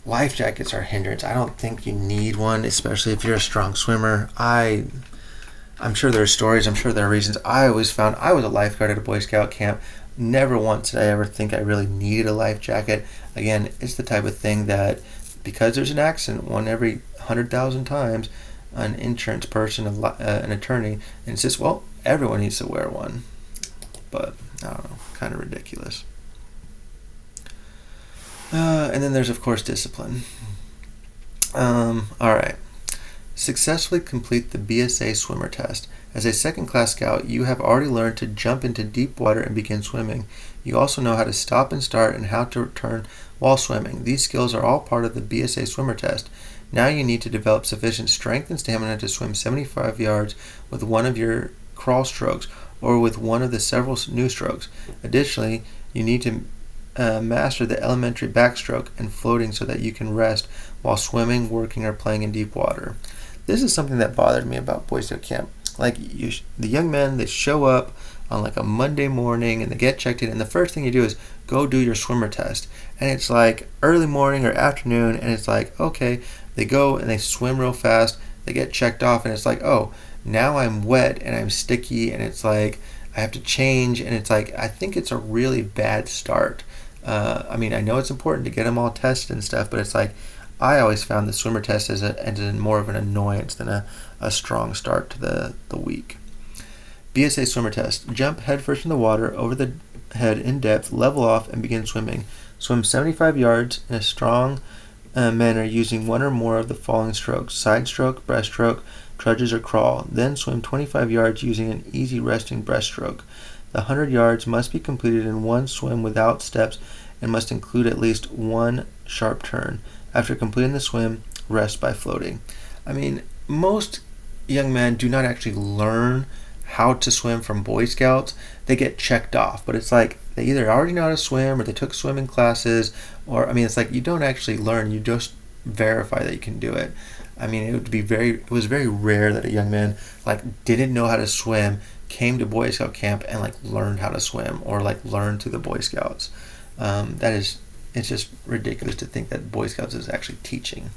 [SPEAKER 1] life jackets are a hindrance. I don't think you need one, especially if you're a strong swimmer. I'm sure there are stories. I'm sure there are reasons. I always found I was a lifeguard at a Boy Scout camp. Never once did I ever think I really needed a life jacket. Again, it's the type of thing that because there's an accident one every 100,000 times, an insurance person, an attorney, insists, well, everyone needs to wear one. But, I don't know, kind of ridiculous. And then there's, of course, discipline. Alright. Successfully complete the BSA swimmer test. As a second-class scout, you have already learned to jump into deep water and begin swimming. You also know how to stop and start and how to return while swimming. These skills are all part of the BSA swimmer test. Now you need to develop sufficient strength and stamina to swim 75 yards with one of your crawl strokes or with one of the several new strokes. Additionally, you need to master the elementary backstroke and floating so that you can rest while swimming, working, or playing in deep water. This is something that bothered me about Boy Scout camp. Like, the young men, they show up on like a Monday morning and they get checked in, and the first thing you do is go do your swimmer test. And it's like early morning or afternoon, and it's like, okay, they go and they swim real fast, they get checked off, and it's like, oh, now I'm wet and I'm sticky, and it's like I have to change, and it's like, I think it's a really bad start. I mean, I know it's important to get them all tested and stuff, but it's like, I always found the swimmer test as more of an annoyance than a strong start to the week. BSA swimmer test. Jump headfirst in the water, over the head in depth, level off, and begin swimming. Swim 75 yards in a strong manner using one or more of the following strokes: side stroke, breaststroke, trudges, or crawl. Then swim 25 yards using an easy resting breaststroke. The 100 yards must be completed in one swim without steps and must include at least one sharp turn. After completing the swim, rest by floating. I mean, most young men do not actually learn how to swim from Boy Scouts. They get checked off, but it's like they either already know how to swim or they took swimming classes, or I mean, it's like you don't actually learn, you just verify that you can do it. I mean, it was very rare that a young man like didn't know how to swim, came to Boy Scout camp and like learned how to swim or like learned through the Boy Scouts. It's just ridiculous to think that Boy Scouts is actually teaching.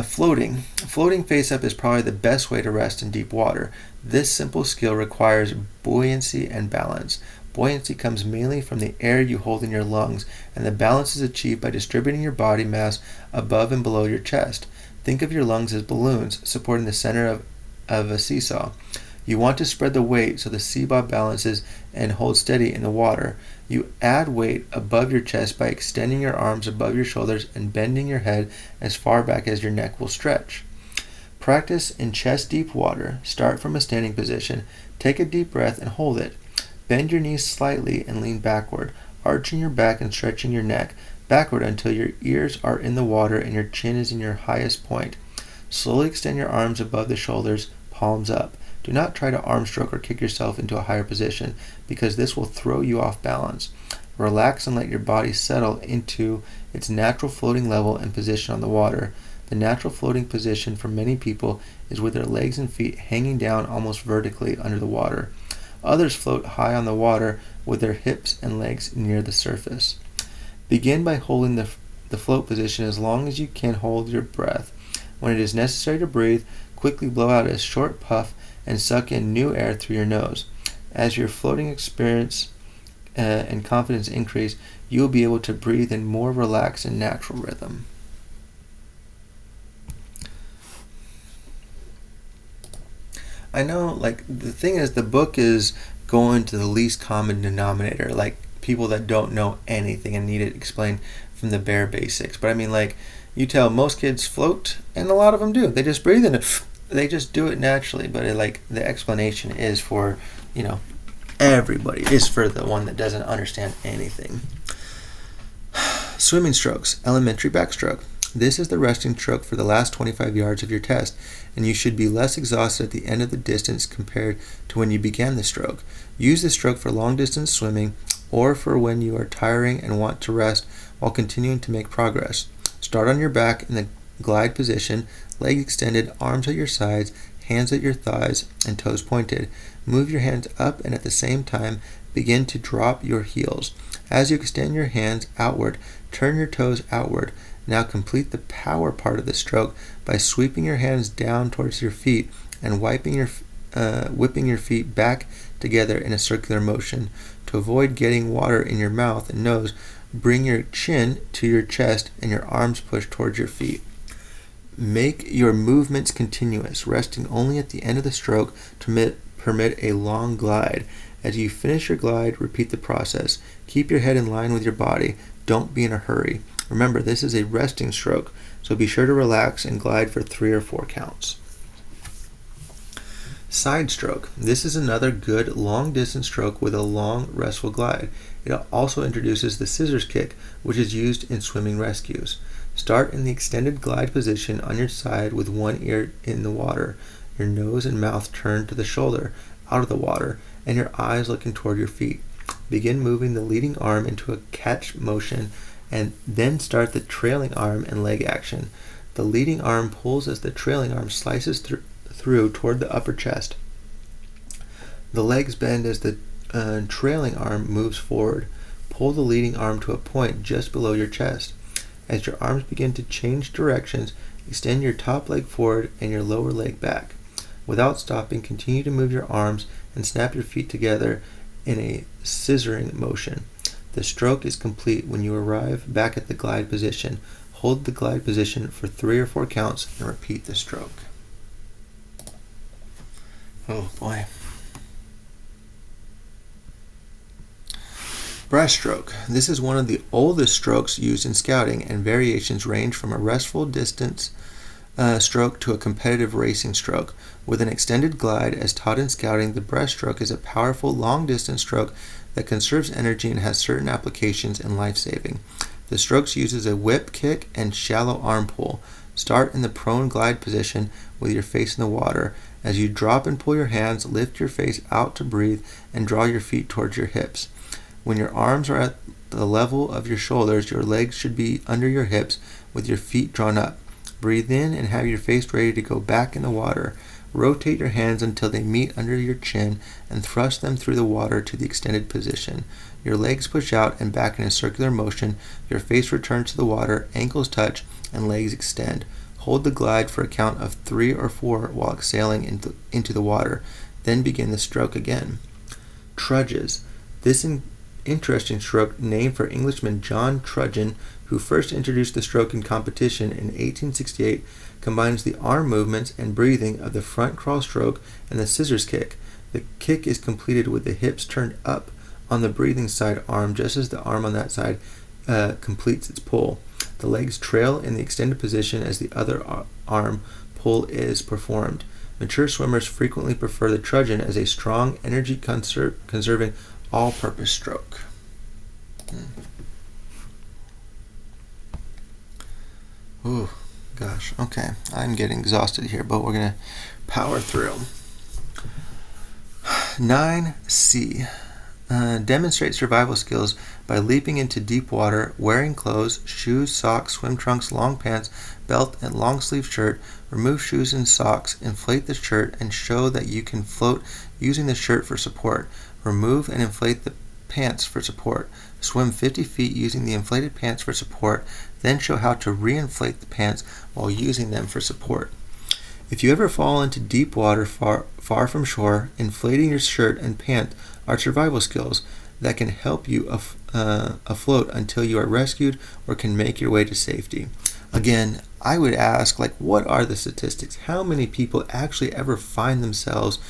[SPEAKER 1] Floating. Floating face up is probably the best way to rest in deep water. This simple skill requires buoyancy and balance. Buoyancy comes mainly from the air you hold in your lungs, and the balance is achieved by distributing your body mass above and below your chest. Think of your lungs as balloons supporting the center of a seesaw. You want to spread the weight so the seesaw balances and holds steady in the water. You add weight above your chest by extending your arms above your shoulders and bending your head as far back as your neck will stretch. Practice in chest deep water. Start from a standing position. Take a deep breath and hold it. Bend your knees slightly and lean backward, arching your back and stretching your neck backward until your ears are in the water and your chin is in your highest point. Slowly extend your arms above the shoulders, palms up. Do not try to arm stroke or kick yourself into a higher position, because this will throw you off balance. Relax and let your body settle into its natural floating level and position on the water. The natural floating position for many people is with their legs and feet hanging down almost vertically under the water. Others float high on the water with their hips and legs near the surface. Begin by holding the float position as long as you can hold your breath. When it is necessary to breathe, quickly blow out a short puff and suck in new air through your nose. As your floating experience and confidence increase, you will be able to breathe in more relaxed and natural rhythm. I know, like, the thing is, the book is going to the least common denominator, like people that don't know anything and need it explained from the bare basics. But I mean, like, you tell most kids float, and a lot of them do. They just breathe in it they just do it naturally, but the explanation is for, everybody. Is for the one that doesn't understand anything. Swimming strokes, elementary backstroke. This is the resting stroke for the last 25 yards of your test, and you should be less exhausted at the end of the distance compared to when you began the stroke. Use the stroke for long distance swimming or for when you are tiring and want to rest while continuing to make progress. Start on your back in the glide position, legs extended, arms at your sides, hands at your thighs, and toes pointed. Move your hands up and at the same time begin to drop your heels. As you extend your hands outward, turn your toes outward. Now complete the power part of the stroke by sweeping your hands down towards your feet and whipping your feet back together in a circular motion. To avoid getting water in your mouth and nose, bring your chin to your chest and your arms push towards your feet. Make your movements continuous, resting only at the end of the stroke to permit a long glide. As you finish your glide, repeat the process. Keep your head in line with your body. Don't be in a hurry. Remember, this is a resting stroke, so be sure to relax and glide for 3 or 4 counts. Side stroke. This is another good long-distance stroke with a long, restful glide. It also introduces the scissors kick, which is used in swimming rescues. Start in the extended glide position on your side with one ear in the water, your nose and mouth turned to the shoulder, out of the water, and your eyes looking toward your feet. Begin moving the leading arm into a catch motion and then start the trailing arm and leg action. The leading arm pulls as the trailing arm slices through toward the upper chest. The legs bend as the trailing arm moves forward. Pull the leading arm to a point just below your chest. As your arms begin to change directions, extend your top leg forward and your lower leg back. Without stopping, continue to move your arms and snap your feet together in a scissoring motion. The stroke is complete when you arrive back at the glide position. Hold the glide position for 3 or 4 counts and repeat the stroke. Oh boy. Breaststroke. This is one of the oldest strokes used in scouting, and variations range from a restful distance stroke to a competitive racing stroke. With an extended glide, as taught in scouting, the breaststroke is a powerful long-distance stroke that conserves energy and has certain applications in life-saving. The stroke uses a whip kick and shallow arm pull. Start in the prone glide position with your face in the water. As you drop and pull your hands, lift your face out to breathe and draw your feet towards your hips. When your arms are at the level of your shoulders, your legs should be under your hips with your feet drawn up. Breathe in and have your face ready to go back in the water. Rotate your hands until they meet under your chin and thrust them through the water to the extended position. Your legs push out and back in a circular motion. Your face returns to the water, ankles touch, and legs extend. Hold the glide for a count of 3 or 4 while exhaling into the water. Then begin the stroke again. Trudges. This interesting stroke, named for Englishman John Trudgen, who first introduced the stroke in competition in 1868, combines the arm movements and breathing of the front crawl stroke and the scissors kick. The kick is completed with the hips turned up on the breathing side arm, just as the arm on that side completes its pull. The legs trail in the extended position as the other arm pull is performed. Mature swimmers frequently prefer the trudgen as a strong, energy-conserving, all-purpose stroke. Ooh, gosh. Okay, I'm getting exhausted here, but we're going to power through. 9C. Demonstrate survival skills by leaping into deep water, wearing clothes, shoes, socks, swim trunks, long pants, belt, and long sleeve shirt. Remove shoes and socks, inflate the shirt, and show that you can float using the shirt for support. Remove and inflate the pants for support. Swim 50 feet using the inflated pants for support, then show how to reinflate the pants while using them for support. If you ever fall into deep water far from shore, inflating your shirt and pants are survival skills that can help you afloat until you are rescued or can make your way to safety. Again, I would ask, what are the statistics? How many people actually ever find themselves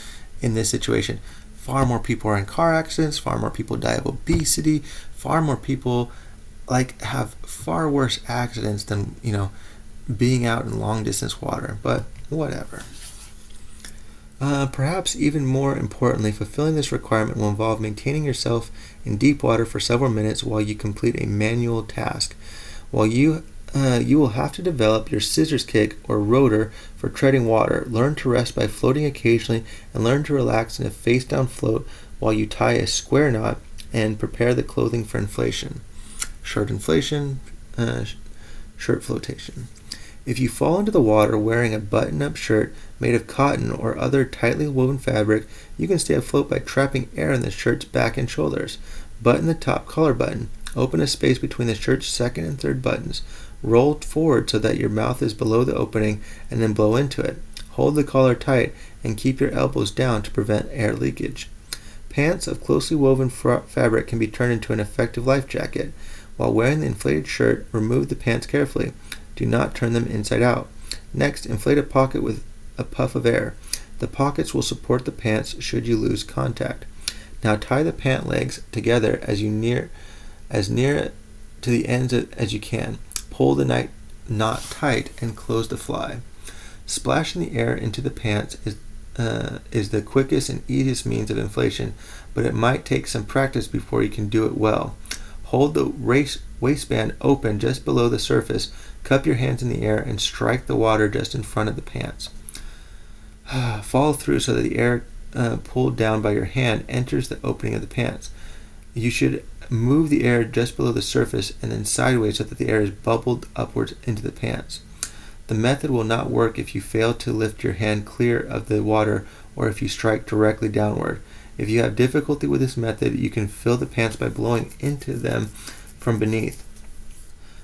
[SPEAKER 1] in this situation? Far more people are in car accidents, far more people die of obesity, far more people have far worse accidents than, being out in long distance water, but whatever. Perhaps even more importantly, fulfilling this requirement will involve maintaining yourself in deep water for several minutes while you complete a manual task. While you will have to develop your scissors kick or rotor for treading water. Learn to rest by floating occasionally, and learn to relax in a face-down float while you tie a square knot and prepare the clothing for inflation. Shirt inflation, shirt flotation. If you fall into the water wearing a button-up shirt made of cotton or other tightly woven fabric, you can stay afloat by trapping air in the shirt's back and shoulders. Button the top collar button. Open a space between the shirt's second and third buttons. Roll forward so that your mouth is below the opening and then blow into it. Hold the collar tight and keep your elbows down to prevent air leakage. Pants of closely woven fabric can be turned into an effective life jacket. While wearing the inflated shirt, remove the pants carefully. Do not turn them inside out. Next, inflate a pocket with a puff of air. The pockets will support the pants should you lose contact. Now tie the pant legs together as near to the ends as you can. Pull the knot tight and close the fly. Splashing the air into the pants is the quickest and easiest means of inflation, but it might take some practice before you can do it well. Hold the waistband open just below the surface, cup your hands in the air, and strike the water just in front of the pants. Follow through so that the air pulled down by your hand enters the opening of the pants. You should move the air just below the surface and then sideways so that the air is bubbled upwards into the pants. The method will not work if you fail to lift your hand clear of the water or if you strike directly downward. If you have difficulty with this method, you can fill the pants by blowing into them from beneath.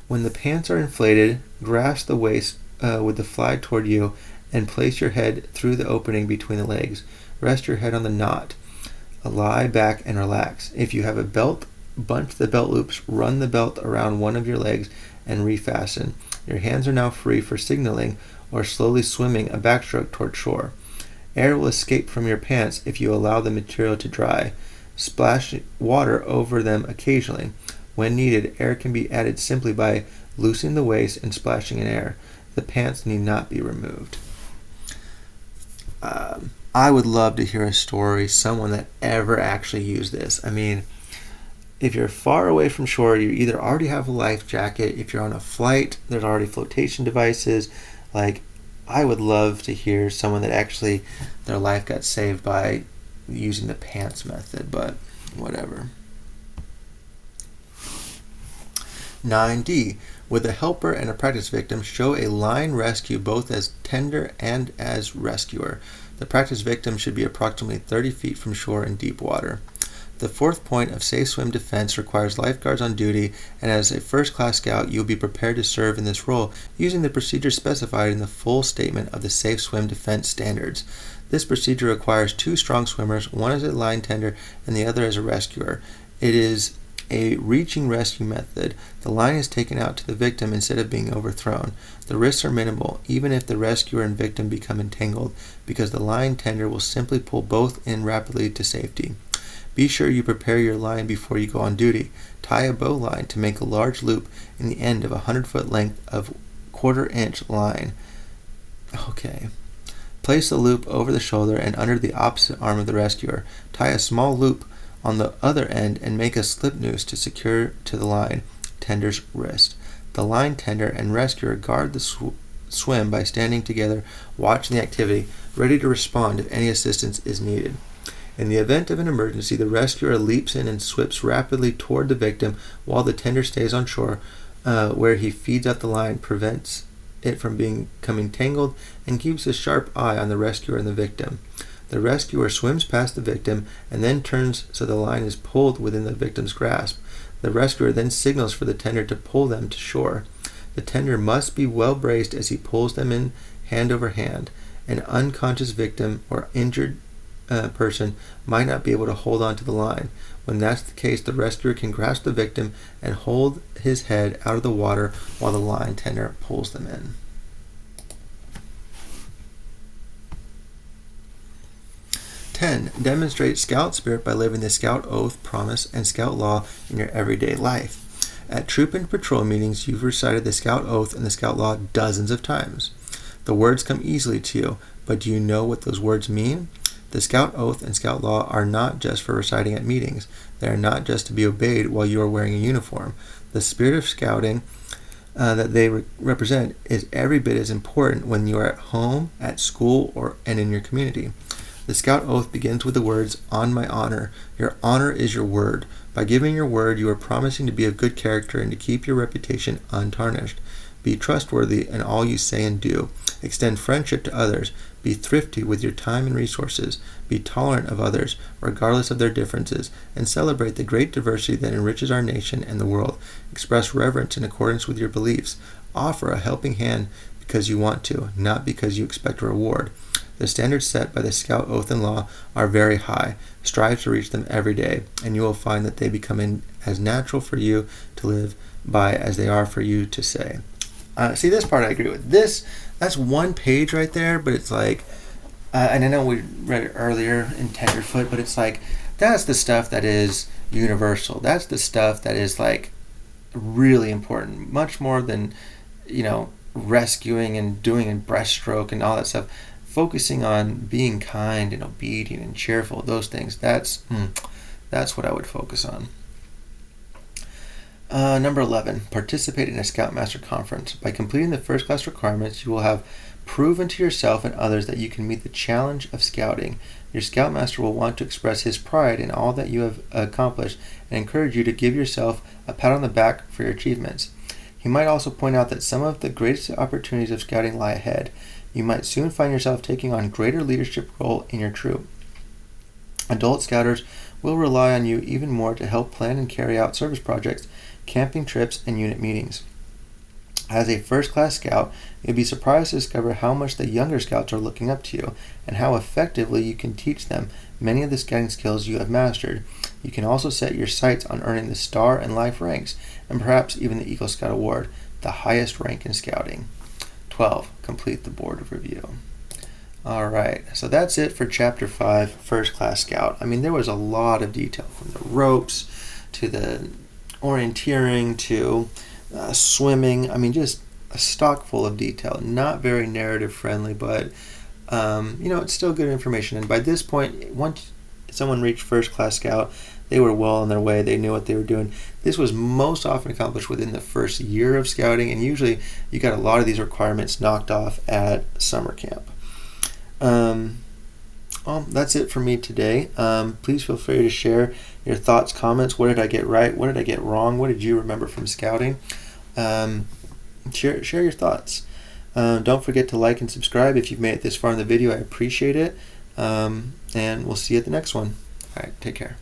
[SPEAKER 1] When the pants are inflated, grasp the waist with the fly toward you and place your head through the opening between the legs. Rest your head on the knot. Lie back and relax. If you have a belt, bunch the belt loops, run the belt around one of your legs, and refasten. Your hands are now free for signaling or slowly swimming a backstroke toward shore. Air will escape from your pants if you allow the material to dry. Splash water over them occasionally. When needed, air can be added simply by loosening the waist and splashing in air. The pants need not be removed. I would love to hear a story, someone that ever actually used this. I mean, if you're far away from shore, you either already have a life jacket. If you're on a flight, there's already flotation devices. I would love to hear someone that actually their life got saved by using the pants method, but whatever. 9D. With a helper and a practice victim, show a line rescue both as tender and as rescuer. The practice victim should be approximately 30 feet from shore in deep water. The fourth point of safe swim defense requires lifeguards on duty, and as a first-class scout, you will be prepared to serve in this role using the procedures specified in the full statement of the Safe Swim Defense Standards. This procedure requires 2 strong swimmers, one as a line tender and the other as a rescuer. It is a reaching rescue method. The line is taken out to the victim instead of being overthrown. The risks are minimal, even if the rescuer and victim become entangled, because the line tender will simply pull both in rapidly to safety. Be sure you prepare your line before you go on duty. Tie a bow line to make a large loop in the end of a 100-foot length of 1/4-inch line. Okay. Place the loop over the shoulder and under the opposite arm of the rescuer. Tie a small loop on the other end and make a slip noose to secure to the line tender's wrist. The line tender and rescuer guard the swim by standing together, watching the activity, ready to respond if any assistance is needed. In the event of an emergency, the rescuer leaps in and swims rapidly toward the victim while the tender stays on shore, where he feeds out the line, prevents it from becoming tangled, and keeps a sharp eye on the rescuer and the victim. The rescuer swims past the victim and then turns so the line is pulled within the victim's grasp. The rescuer then signals for the tender to pull them to shore. The tender must be well braced as he pulls them in hand over hand. An unconscious victim or injured person might not be able to hold on to the line. When that's the case, the rescuer can grasp the victim and hold his head out of the water while the line tender pulls them in. 10. Demonstrate Scout spirit by living the Scout oath, promise, and Scout law in your everyday life. At troop and patrol meetings, you've recited the Scout oath and the Scout law dozens of times. The words come easily to you, but but do you know what those words mean? The Scout Oath and Scout Law are not just for reciting at meetings. They are not just to be obeyed while you are wearing a uniform. The spirit of scouting that they represent is every bit as important when you are at home, at school, and in your community. The Scout Oath begins with the words, "On my honor." Your honor is your word. By giving your word, you are promising to be of good character and to keep your reputation untarnished. Be trustworthy in all you say and do. Extend friendship to others. Be thrifty with your time and resources. Be tolerant of others, regardless of their differences, and celebrate the great diversity that enriches our nation and the world. Express reverence in accordance with your beliefs. Offer a helping hand because you want to, not because you expect a reward. The standards set by the Scout Oath and Law are very high. Strive to reach them every day, and you will find that they become as natural for you to live by as they are for you to say. See, this part I agree with. That's one page right there, but it's like, and I know we read it earlier in Tenderfoot, but it's like, that's the stuff that is universal. That's the stuff that is like really important, much more than, rescuing and doing a breaststroke and all that stuff. Focusing on being kind and obedient and cheerful, those things, that's what I would focus on. Number 11, participate in a Scoutmaster Conference. By completing the first class requirements, you will have proven to yourself and others that you can meet the challenge of scouting. Your Scoutmaster will want to express his pride in all that you have accomplished and encourage you to give yourself a pat on the back for your achievements. He might also point out that some of the greatest opportunities of scouting lie ahead. You might soon find yourself taking on greater leadership role in your troop. Adult scouters will rely on you even more to help plan and carry out service projects, camping trips, and unit meetings. As a first-class scout, you'll be surprised to discover how much the younger scouts are looking up to you and how effectively you can teach them many of the scouting skills you have mastered. You can also set your sights on earning the Star and Life ranks, and perhaps even the Eagle Scout Award, the highest rank in scouting. 12. Complete the board of review. All right, so that's it for Chapter 5, First Class Scout. I mean, there was a lot of detail from the ropes to the orienteering to swimming. I mean, just a stock full of detail. Not very narrative friendly, but it's still good information. And by this point, once someone reached First Class Scout, they were well on their way. They knew what they were doing. This was most often accomplished within the first year of scouting, and usually you got a lot of these requirements knocked off at summer camp. That's it for me today. Please feel free to share your thoughts, comments. What did I get right? What did I get wrong? What did you remember from scouting? Share your thoughts. Don't forget to like and subscribe if you've made it this far in the video. I appreciate it. And we'll see you at the next one. All right, take care.